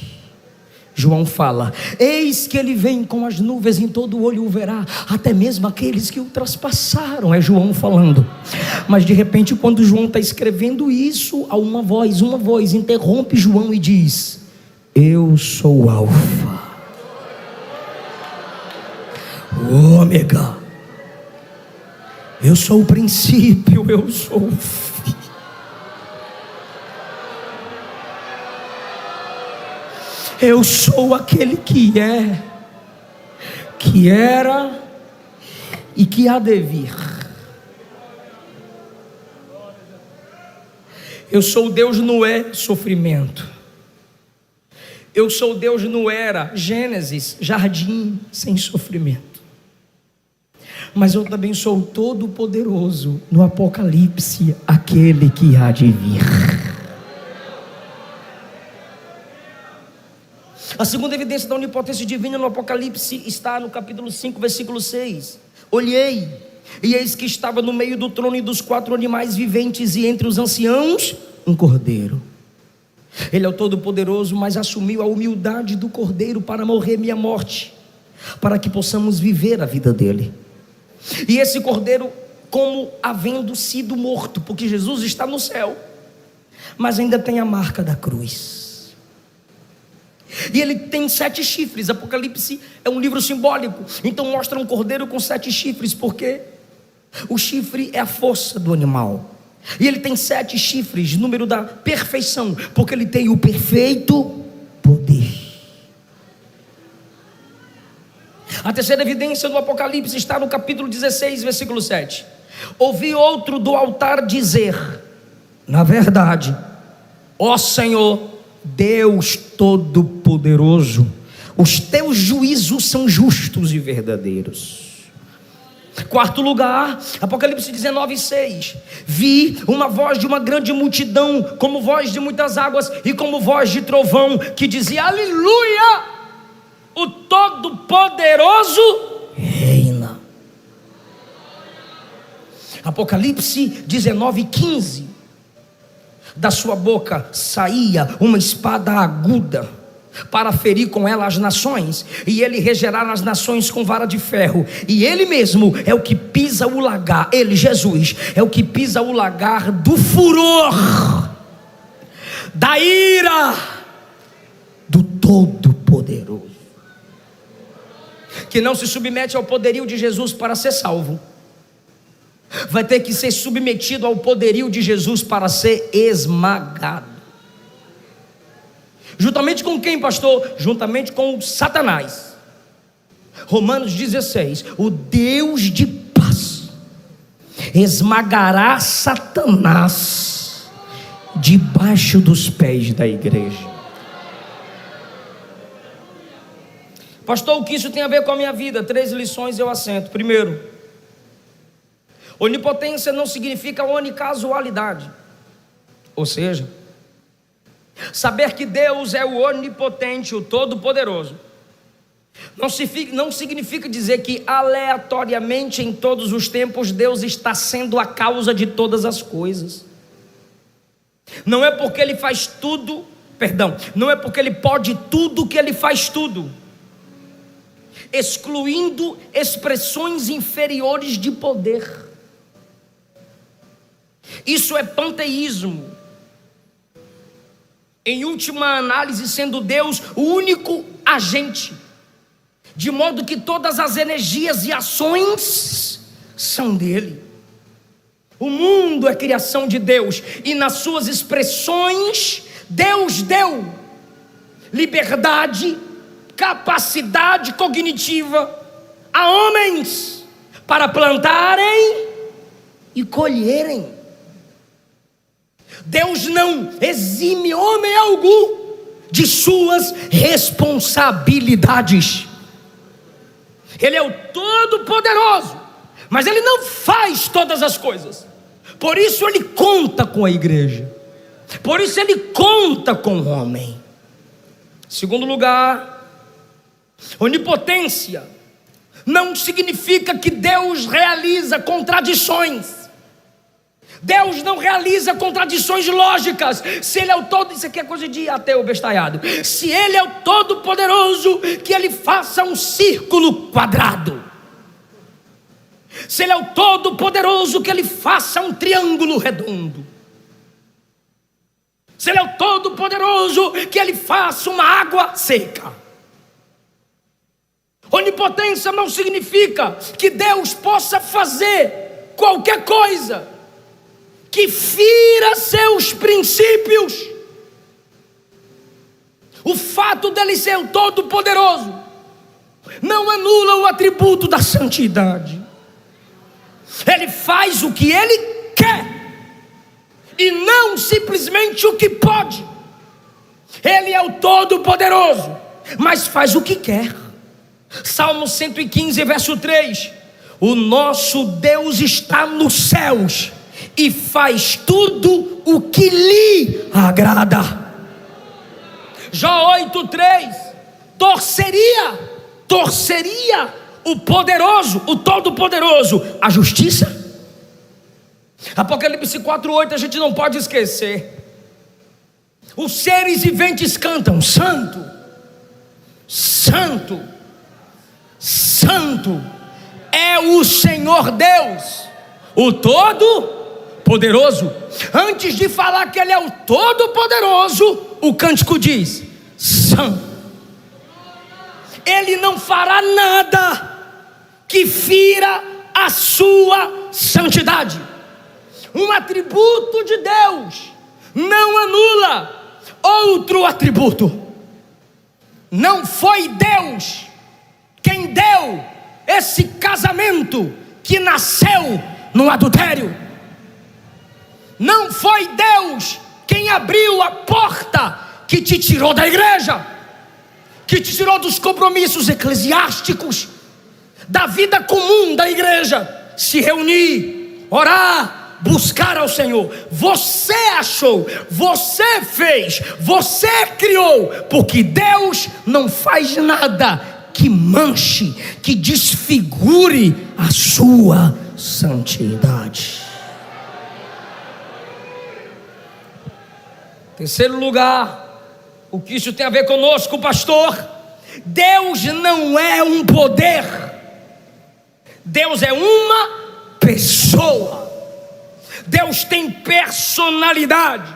João fala, eis que ele vem com as nuvens, em todo olho o verá, até mesmo aqueles que o traspassaram. É João falando. Mas de repente, quando João está escrevendo isso, há uma voz interrompe João e diz, eu sou o Alfa, o Ômega, eu sou o princípio, eu sou o fim. Eu sou aquele que é, que era e que há de vir. Eu sou o Deus no sofrimento. Eu sou o Deus no Gênesis, jardim sem sofrimento. Mas eu também sou o Todo-Poderoso no Apocalipse, aquele que há de vir. A segunda evidência da onipotência divina no Apocalipse está no capítulo 5, versículo 6. Olhei, e eis que estava no meio do trono e dos 4 animais viventes, e entre os anciãos, um cordeiro. Ele é o Todo-Poderoso, mas assumiu a humildade do cordeiro para morrer minha morte, para que possamos viver a vida dele. E esse cordeiro, como havendo sido morto, porque Jesus está no céu, mas ainda tem a marca da cruz. E ele tem 7 chifres. Apocalipse é um livro simbólico, então mostra um cordeiro com 7 chifres, porque o chifre é a força do animal. E ele tem 7 chifres, número da perfeição, porque ele tem o perfeito poder. A terceira evidência do Apocalipse está no capítulo 16, versículo 7. Ouvi outro do altar dizer, na verdade, ó Senhor Deus Todo-Poderoso, os teus juízos são justos e verdadeiros. Quarto lugar, Apocalipse 19, 6. Vi uma voz de uma grande multidão, como voz de muitas águas e como voz de trovão, que dizia, aleluia, o Todo-Poderoso reina. Apocalipse 19, 15. Da sua boca saía uma espada aguda, para ferir com ela as nações, e ele regerá nas nações com vara de ferro, e ele mesmo é o que pisa o lagar, ele, Jesus, é o que pisa o lagar do furor, da ira do Todo-Poderoso, que não se submete ao poderio de Jesus para ser salvo, vai ter que ser submetido ao poderio de Jesus para ser esmagado. Juntamente com quem, pastor? Juntamente com Satanás. Romanos 16. O Deus de paz esmagará Satanás debaixo dos pés da igreja. Pastor, o que isso tem a ver com a minha vida? 3 lições eu assento. Primeiro, onipotência não significa onicasualidade, ou seja, saber que Deus é o onipotente, o todo-poderoso, não significa dizer que aleatoriamente em todos os tempos Deus está sendo a causa de todas as coisas. Não é porque Ele faz tudo, não é porque Ele pode tudo que Ele faz tudo, excluindo expressões inferiores de poder. Isso é panteísmo, em última análise sendo Deus o único agente, de modo que todas as energias e ações são dele. O mundo é criação de Deus, e nas suas expressões Deus deu liberdade, capacidade cognitiva a homens para plantarem e colherem. Deus não exime homem algum de suas responsabilidades. Ele é o Todo-Poderoso, mas Ele não faz todas as coisas, Por isso ele conta com a igreja. Por isso ele conta com o homem. Segundo lugar, onipotência não significa que Deus realiza contradições. Deus não realiza contradições lógicas. Se ele é o todo, isso aqui é coisa de ateu bestalhado. Se ele é o todo poderoso, que ele faça um círculo quadrado. Se ele é o todo poderoso, que ele faça um triângulo redondo. Se ele é o todo poderoso, que ele faça uma água seca. Onipotência não significa que Deus possa fazer qualquer coisa que fira seus princípios. O fato dele ser o todo-poderoso não anula o atributo da santidade. Ele faz o que ele quer e não simplesmente o que pode. Ele é o todo-poderoso, mas faz o que quer. Salmo 115, verso 3: o nosso Deus está nos céus e faz tudo o que lhe agrada. Jó 8:3: torceria o poderoso, o todo-poderoso, a justiça? Apocalipse 4:8 a gente não pode esquecer. Os seres viventes cantam: santo, santo, santo é o Senhor Deus, o Todo-Poderoso. Antes de falar que ele é o Todo-Poderoso, o cântico diz: santo. Ele não fará nada que fira a sua santidade. Um atributo de Deus não anula outro atributo. Não foi Deus quem deu esse casamento que nasceu no adultério. Não foi Deus quem abriu a porta que te tirou da igreja, que te tirou dos compromissos eclesiásticos, da vida comum da igreja, se reunir, orar, buscar ao Senhor. Você achou, você fez, você criou, porque Deus não faz nada que manche, que desfigure a sua santidade. Terceiro lugar, o que isso tem a ver conosco, pastor? Deus não é um poder, Deus é uma pessoa. Deus tem personalidade.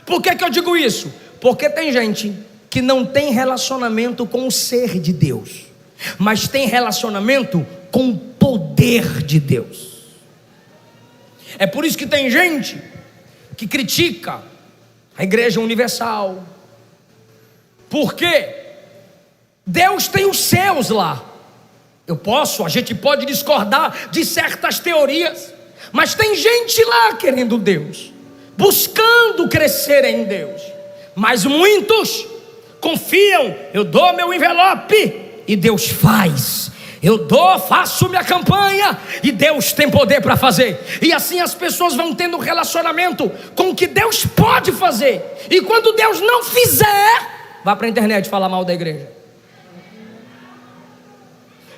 Por que eu digo isso? Porque tem gente que não tem relacionamento com o ser de Deus, mas tem relacionamento com o poder de Deus. É por isso que tem gente que critica a Igreja Universal. Por quê? Deus tem os seus lá. A gente pode discordar de certas teorias, mas tem gente lá querendo Deus, buscando crescer em Deus. Mas muitos confiam: eu dou meu envelope e Deus faz. Eu faço minha campanha e Deus tem poder para fazer. E assim as pessoas vão tendo relacionamento com o que Deus pode fazer. E quando Deus não fizer, vá para a internet falar mal da igreja.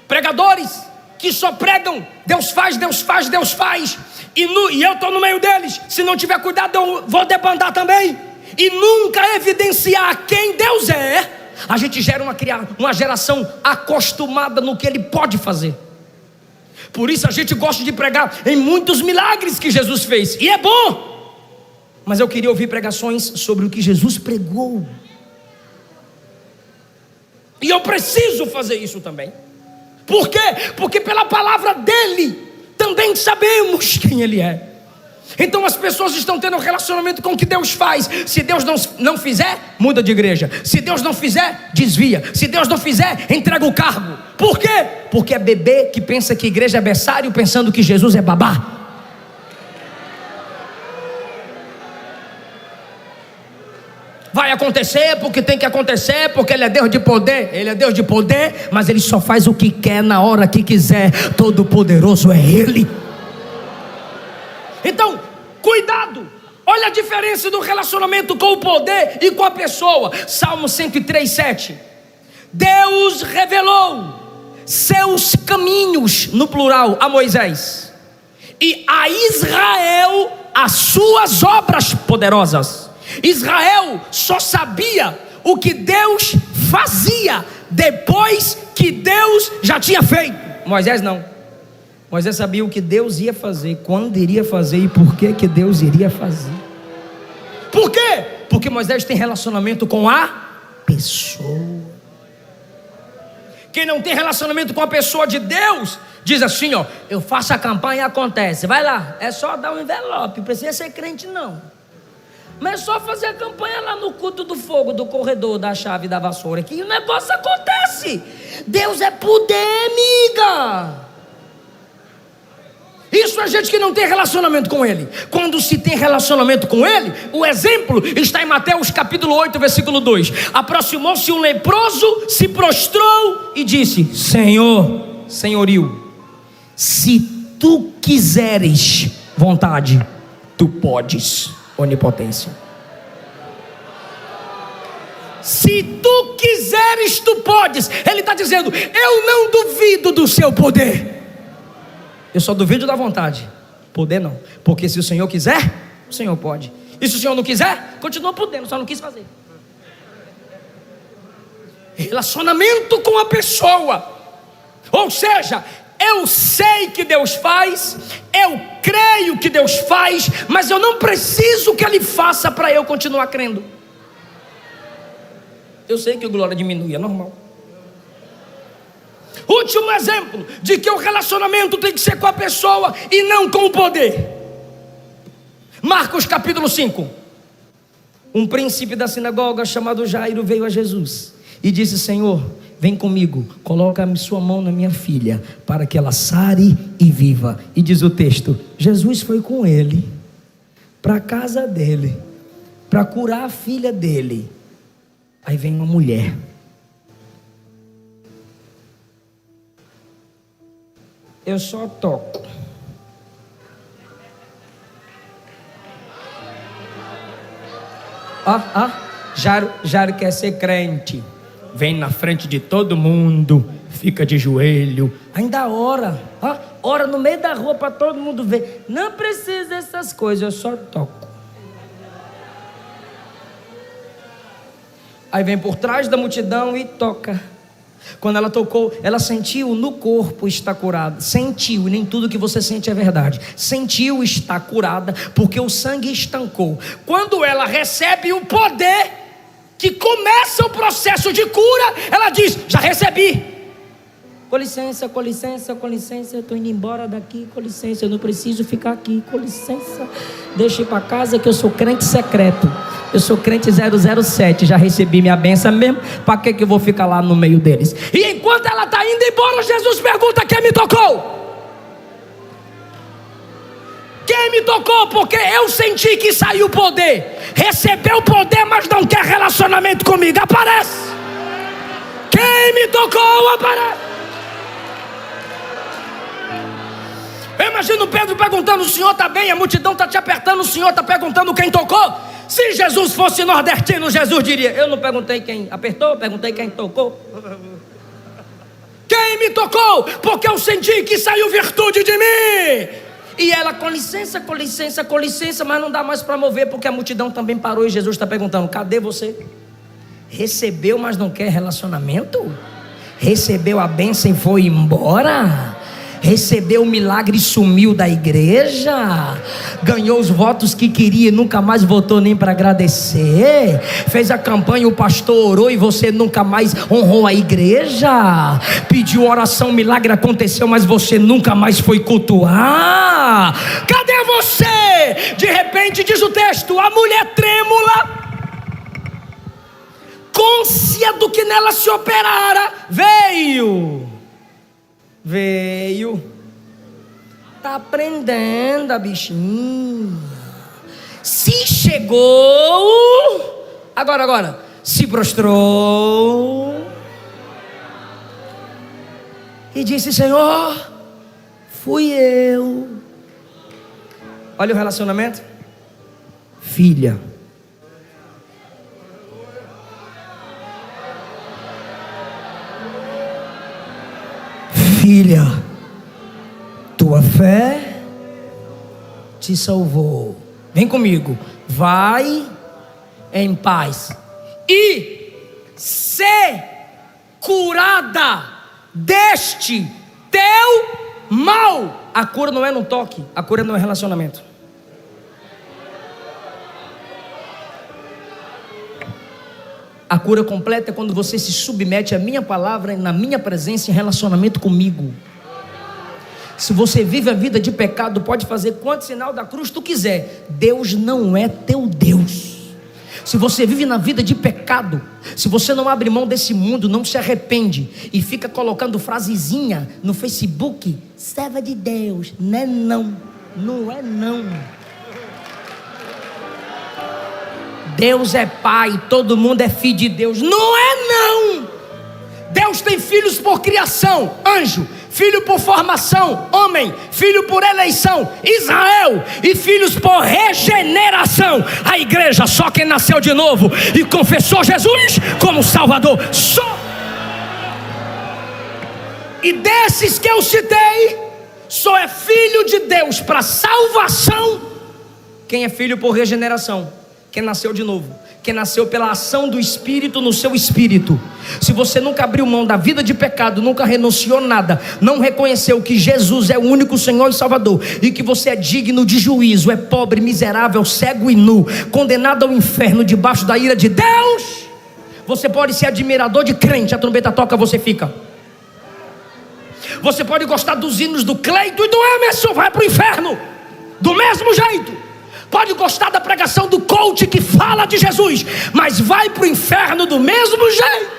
Pregadores que só pregam: Deus faz, Deus faz, Deus faz. E eu estou no meio deles. Se não tiver cuidado, eu vou debandar também. E nunca evidenciar quem Deus é. A gente gera uma geração acostumada no que Ele pode fazer. Por isso a gente gosta de pregar em muitos milagres que Jesus fez, e é bom. Mas eu queria ouvir pregações sobre o que Jesus pregou. E eu preciso fazer isso também. Por quê? Porque pela palavra dele também sabemos quem Ele é. Então as pessoas estão tendo um relacionamento com o que Deus faz. Se Deus não fizer, muda de igreja. Se Deus não fizer, desvia. Se Deus não fizer, entrega o cargo. Por quê? Porque é bebê que pensa que igreja é berçário, pensando que Jesus é babá. Vai acontecer porque tem que acontecer, porque Ele é Deus de poder. Ele é Deus de poder, mas Ele só faz o que quer na hora que quiser. Todo poderoso é Ele. Então, Cuidado! Olha a diferença do relacionamento com o poder e com a pessoa. Salmo 103:7. Deus revelou seus caminhos, no plural, a Moisés, e a Israel as suas obras poderosas. Israel só sabia o que Deus fazia depois que Deus já tinha feito. Moisés não. Moisés sabia o que Deus ia fazer, quando iria fazer e por que Deus iria fazer. Por quê? Porque Moisés tem relacionamento com a pessoa. Quem não tem relacionamento com a pessoa de Deus, diz assim, ó: eu faço a campanha e acontece. Vai lá, é só dar um envelope, não precisa ser crente não. Mas é só fazer a campanha lá no culto do fogo, do corredor, da chave, da vassoura, que o negócio acontece. Deus é poder, amiga. Isso é gente que não tem relacionamento com Ele. Quando se tem relacionamento com Ele, o exemplo está em Mateus capítulo 8, versículo 2. Aproximou-se um leproso, se prostrou e disse: Senhor, senhorio, se tu quiseres vontade, tu podes. Onipotência. Se tu quiseres, tu podes. Ele está dizendo: eu não duvido do seu poder, eu só duvido da vontade. Poder não, porque se o Senhor quiser, o Senhor pode. E se o Senhor não quiser, continua podendo, só não quis fazer. Relacionamento com a pessoa. Ou seja, eu sei que Deus faz, eu creio que Deus faz, mas eu não preciso que Ele faça para eu continuar crendo. Eu sei que o glória diminui, é normal. Último exemplo de que o relacionamento tem que ser com a pessoa e não com o poder. Marcos capítulo 5. Um príncipe da sinagoga chamado Jairo veio a Jesus e disse: Senhor, vem comigo, coloca sua mão na minha filha, para que ela sare e viva. E diz o texto: Jesus foi com ele para a casa dele, para curar a filha dele. Aí vem uma mulher. Eu só toco. Jairo quer ser crente. Vem na frente de todo mundo, fica de joelho, ainda ora, ora no meio da rua para todo mundo ver. Não precisa dessas coisas, eu só toco. Aí vem por trás da multidão e toca. Quando ela tocou, ela sentiu no corpo estar curada. Sentiu, e nem tudo que você sente é verdade. Sentiu estar curada, porque o sangue estancou. Quando ela recebe o poder que começa o processo de cura, ela diz: já recebi. Com licença, com licença, com licença, eu estou indo embora daqui, com licença, eu não preciso ficar aqui, com licença, deixa eu ir para casa que eu sou crente secreto, eu sou crente 007, já recebi minha bênção mesmo, para que eu vou ficar lá no meio deles? E enquanto ela está indo embora, Jesus pergunta: quem me tocou? Quem me tocou? Porque eu senti que saiu poder. Recebeu poder, mas não quer relacionamento comigo. Aparece. Quem me tocou? Aparece. Eu imagino Pedro perguntando: o senhor está bem? A multidão está te apertando, o senhor está perguntando quem tocou? Se Jesus fosse nordestino, Jesus diria: eu não perguntei quem apertou, perguntei quem tocou. Quem me tocou? Porque eu senti que saiu virtude de mim. E ela: com licença, com licença, com licença, mas não dá mais para mover, porque a multidão também parou. E Jesus está perguntando: cadê você? Recebeu, mas não quer relacionamento? Recebeu a bênção e foi embora? Recebeu o milagre e sumiu da igreja? Ganhou os votos que queria e nunca mais votou nem para agradecer? Fez a campanha, o pastor orou e você nunca mais honrou a igreja? Pediu oração, o milagre aconteceu, mas você nunca mais foi cultuar? Cadê você? De repente, diz o texto, a mulher trêmula, côncia do que nela se operara, veio, tá aprendendo a bichinha, se chegou, agora, se prostrou e disse: Senhor, fui eu. Olha o relacionamento. filha. Filha, tua fé te salvou. Vem comigo. Vai em paz e ser curada deste teu mal. A cura não é no toque, a cura é no relacionamento. A cura completa é quando você se submete à minha palavra, na minha presença, em relacionamento comigo. Se você vive a vida de pecado, pode fazer quanto sinal da cruz tu quiser, Deus não é teu Deus. Se você vive na vida de pecado, se você não abre mão desse mundo, não se arrepende e fica colocando frasezinha no Facebook, serva de Deus, não é não, não é não. Deus é pai, todo mundo é filho de Deus, não é não. Deus tem filhos por criação, anjo, filho por formação, homem, filho por eleição, Israel, e filhos por regeneração. A igreja, só quem nasceu de novo e confessou Jesus como Salvador, só. E desses que eu citei, só é filho de Deus para salvação quem é filho por regeneração, quem nasceu de novo, quem nasceu pela ação do Espírito no seu espírito. Se você nunca abriu mão da vida de pecado, nunca renunciou nada, não reconheceu que Jesus é o único Senhor e Salvador, e que você é digno de juízo, é pobre, miserável, cego e nu, condenado ao inferno debaixo da ira de Deus, você pode ser admirador de crente, a trombeta toca, você fica. Você pode gostar dos hinos do Cleito e do Emerson, vai para o inferno do mesmo jeito. Pode gostar da pregação do coach que fala de Jesus, mas vai para o inferno do mesmo jeito.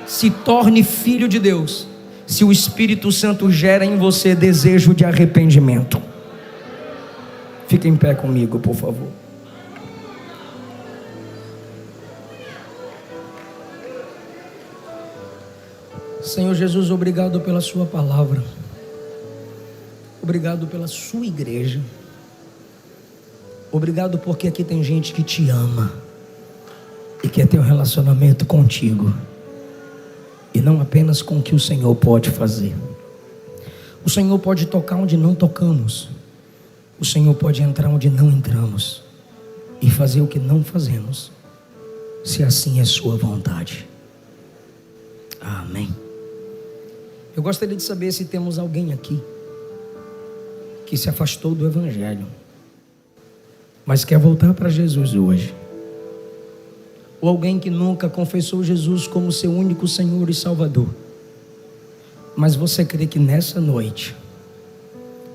Se torne filho de Deus se o Espírito Santo gera em você desejo de arrependimento. Fique em pé comigo, por favor. Senhor Jesus, obrigado pela sua palavra. Obrigado pela sua igreja. Obrigado porque aqui tem gente que te ama e quer ter um relacionamento contigo, e não apenas com o que o Senhor pode fazer. O Senhor pode tocar onde não tocamos. O Senhor pode entrar onde não entramos e fazer o que não fazemos, se assim é sua vontade. Amém. Eu gostaria de saber se temos alguém aqui que se afastou do Evangelho, mas quer voltar para Jesus hoje. Ou alguém que nunca confessou Jesus como seu único Senhor e Salvador, mas você crê que nessa noite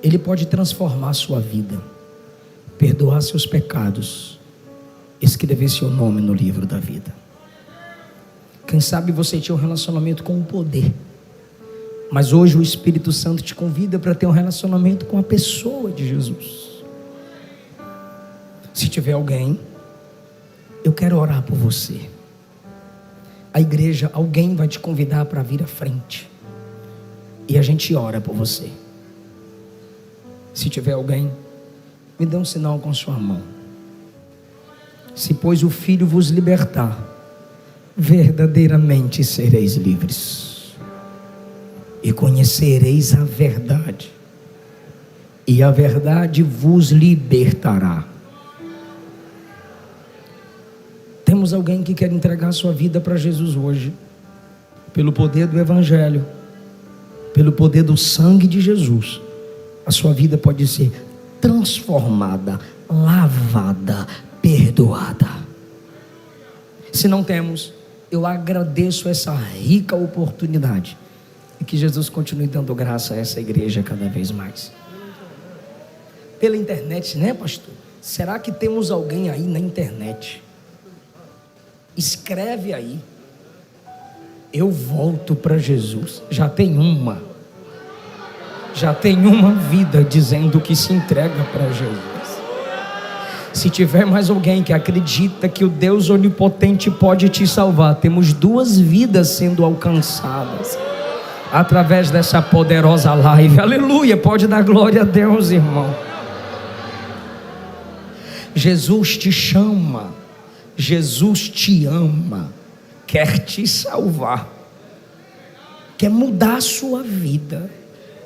Ele pode transformar sua vida, perdoar seus pecados, escrever seu nome no livro da vida. Quem sabe você tinha um relacionamento com o poder, mas hoje o Espírito Santo te convida para ter um relacionamento com a pessoa de Jesus. Se tiver alguém, eu quero orar por você. A igreja, alguém vai te convidar para vir à frente, e a gente ora por você. Se tiver alguém, me dê um sinal com sua mão. Se pois o Filho vos libertar, verdadeiramente sereis livres, e conhecereis a verdade, e a verdade vos libertará. Temos alguém que quer entregar sua vida para Jesus hoje, pelo poder do Evangelho, pelo poder do sangue de Jesus. A sua vida pode ser transformada, lavada, perdoada. Se não temos, eu agradeço essa rica oportunidade, e que Jesus continue dando graça a essa igreja cada vez mais. Pela internet, né, pastor? Será que temos alguém aí na internet? Escreve aí: eu volto para Jesus. Já tem uma vida dizendo que se entrega para Jesus. Se tiver mais alguém que acredita que o Deus onipotente pode te salvar, temos 2 vidas sendo alcançadas através dessa poderosa live. Aleluia, pode dar glória a Deus, irmão. Jesus te chama, Jesus te ama, quer te salvar, quer mudar a sua vida.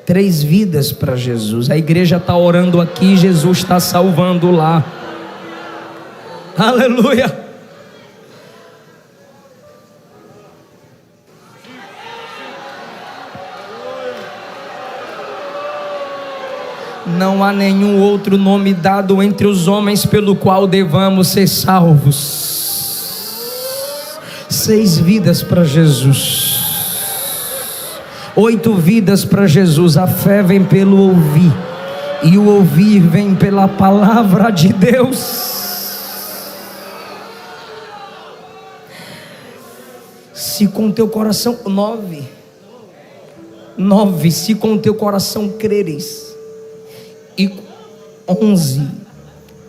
3 vidas para Jesus. A igreja está orando aqui, Jesus está salvando lá. Aleluia. Não há nenhum outro nome dado entre os homens pelo qual devamos ser salvos. 6 vidas para Jesus. 8 vidas para Jesus. A fé vem pelo ouvir, e o ouvir vem pela palavra de Deus. Se com teu coração, 9, se com teu coração creres, e 11,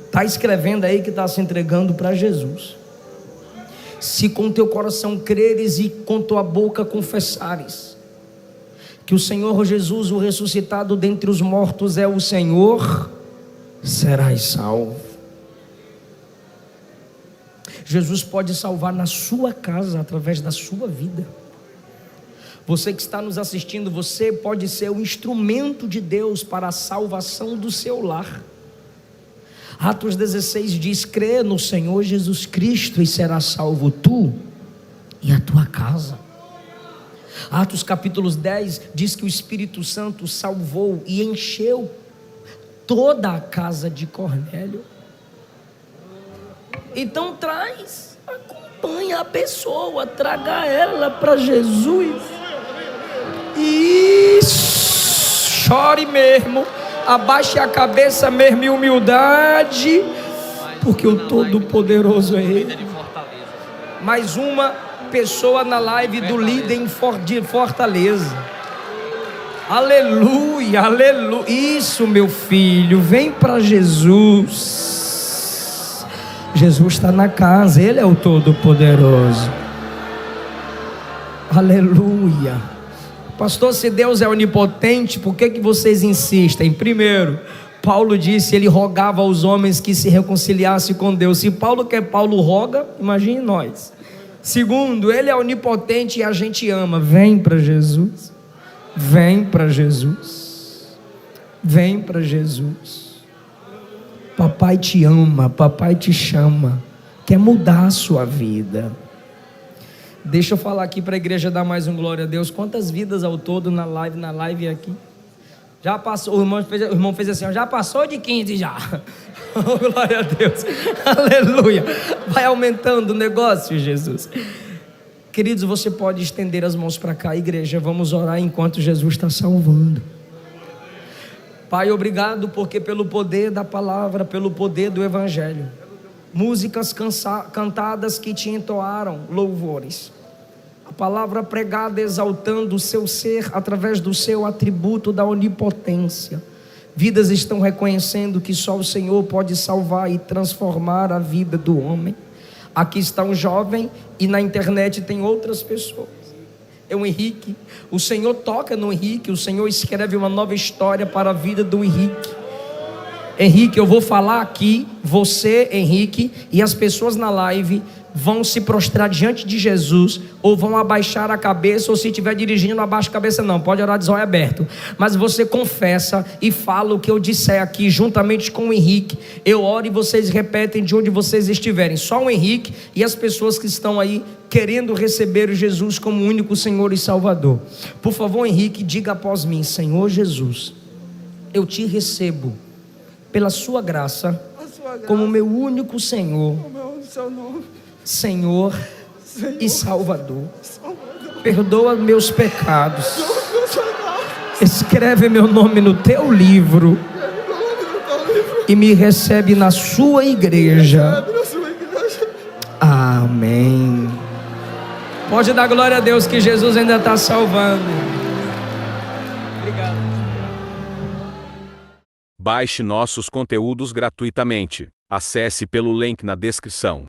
está escrevendo aí que está se entregando para Jesus. Se com teu coração creres e com tua boca confessares que o Senhor Jesus, o ressuscitado dentre os mortos, é o Senhor, serás salvo. Jesus pode salvar na sua casa, através da sua vida. Você que está nos assistindo, você pode ser o instrumento de Deus para a salvação do seu lar. Atos 16 diz: crê no Senhor Jesus Cristo e será salvo tu e a tua casa. Atos capítulo 10 diz que o Espírito Santo salvou e encheu toda a casa de Cornélio. Então acompanha a pessoa, traga ela para Jesus. Isso, chore mesmo, abaixe a cabeça mesmo em humildade, porque o Todo-Poderoso é Ele. Mais uma pessoa na live do líder de Fortaleza. Aleluia, aleluia. Isso, meu filho, vem para Jesus. Jesus está na casa, Ele é o Todo-Poderoso. Aleluia. Pastor, se Deus é onipotente, por que vocês insistem? Primeiro, Paulo disse, ele rogava aos homens que se reconciliassem com Deus. Se Paulo roga, imagine nós. Segundo, Ele é onipotente e a gente ama. Vem para Jesus. Vem para Jesus. Vem para Jesus. Papai te ama, papai te chama, quer mudar a sua vida. Deixa eu falar aqui para a igreja dar mais um glória a Deus. Quantas vidas ao todo na live aqui? Já passou, o irmão fez assim, já passou de 15 já. Oh, glória a Deus, aleluia. Vai aumentando o negócio, Jesus. Queridos, você pode estender as mãos para cá, igreja. Vamos orar enquanto Jesus está salvando. Pai, obrigado porque pelo poder da palavra, pelo poder do evangelho, músicas cantadas que te entoaram louvores, a palavra pregada exaltando o seu ser através do seu atributo da onipotência. Vidas estão reconhecendo que só o Senhor pode salvar e transformar a vida do homem. Aqui está um jovem e na internet tem outras pessoas. É o Henrique. O Senhor toca no Henrique. O Senhor escreve uma nova história para a vida do Henrique. Henrique, eu vou falar aqui, você, Henrique, e as pessoas na live vão se prostrar diante de Jesus, ou vão abaixar a cabeça, ou se estiver dirigindo, não abaixa a cabeça não, pode orar de zóio aberto, mas você confessa e fala o que eu disser aqui, juntamente com o Henrique. Eu oro e vocês repetem de onde vocês estiverem, só o Henrique e as pessoas que estão aí querendo receber Jesus como único Senhor e Salvador. Por favor, Henrique, diga após mim: Senhor Jesus, eu te recebo pela sua graça como meu único Senhor, Senhor e Salvador. Perdoa meus pecados, escreve meu nome no teu livro e me recebe na sua igreja. Amém. Pode dar glória a Deus que Jesus ainda está salvando. Obrigado. Baixe nossos conteúdos gratuitamente. Acesse pelo link na descrição.